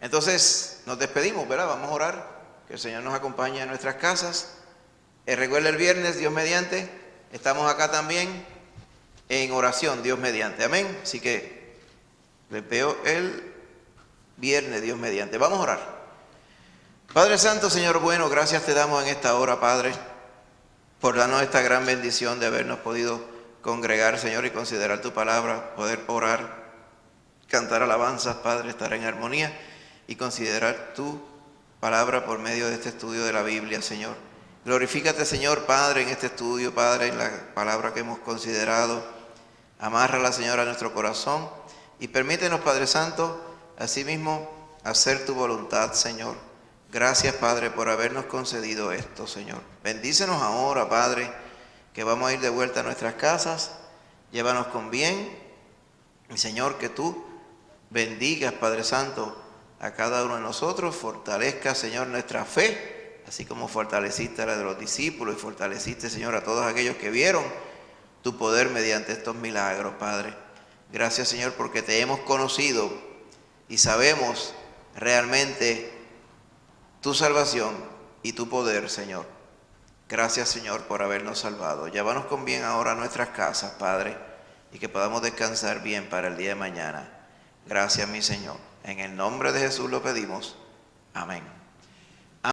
entonces nos despedimos, ¿verdad? Vamos a orar, que el Señor nos acompañe a nuestras casas Recuerda el viernes, Dios mediante, estamos acá también en oración, Dios mediante, amén. Así que les veo el viernes, Dios mediante. Vamos a orar. Padre Santo, Señor bueno, gracias te damos en esta hora, Padre, por darnos esta gran bendición de habernos podido congregar, Señor, y considerar tu palabra, poder orar, cantar alabanzas, Padre, estar en armonía y considerar tu palabra por medio de este estudio de la Biblia, Señor. Glorifícate, Señor, Padre, en este estudio, Padre, en la palabra que hemos considerado. Amárrala, Señor, a nuestro corazón y permítenos, Padre Santo, asimismo, hacer tu voluntad, Señor. Gracias, Padre, por habernos concedido esto, Señor. Bendícenos ahora, Padre, que vamos a ir de vuelta a nuestras casas. Llévanos con bien. Y, Señor, que tú bendigas, Padre Santo, a cada uno de nosotros. Fortalezca, Señor, nuestra fe, así como fortaleciste a la de los discípulos y fortaleciste, Señor, a todos aquellos que vieron tu poder mediante estos milagros, Padre. Gracias, Señor, porque te hemos conocido y sabemos realmente tu salvación y tu poder, Señor. Gracias, Señor, por habernos salvado. Llévanos con bien ahora a nuestras casas, Padre, y que podamos descansar bien para el día de mañana. Gracias, mi Señor. En el nombre de Jesús lo pedimos. Amén.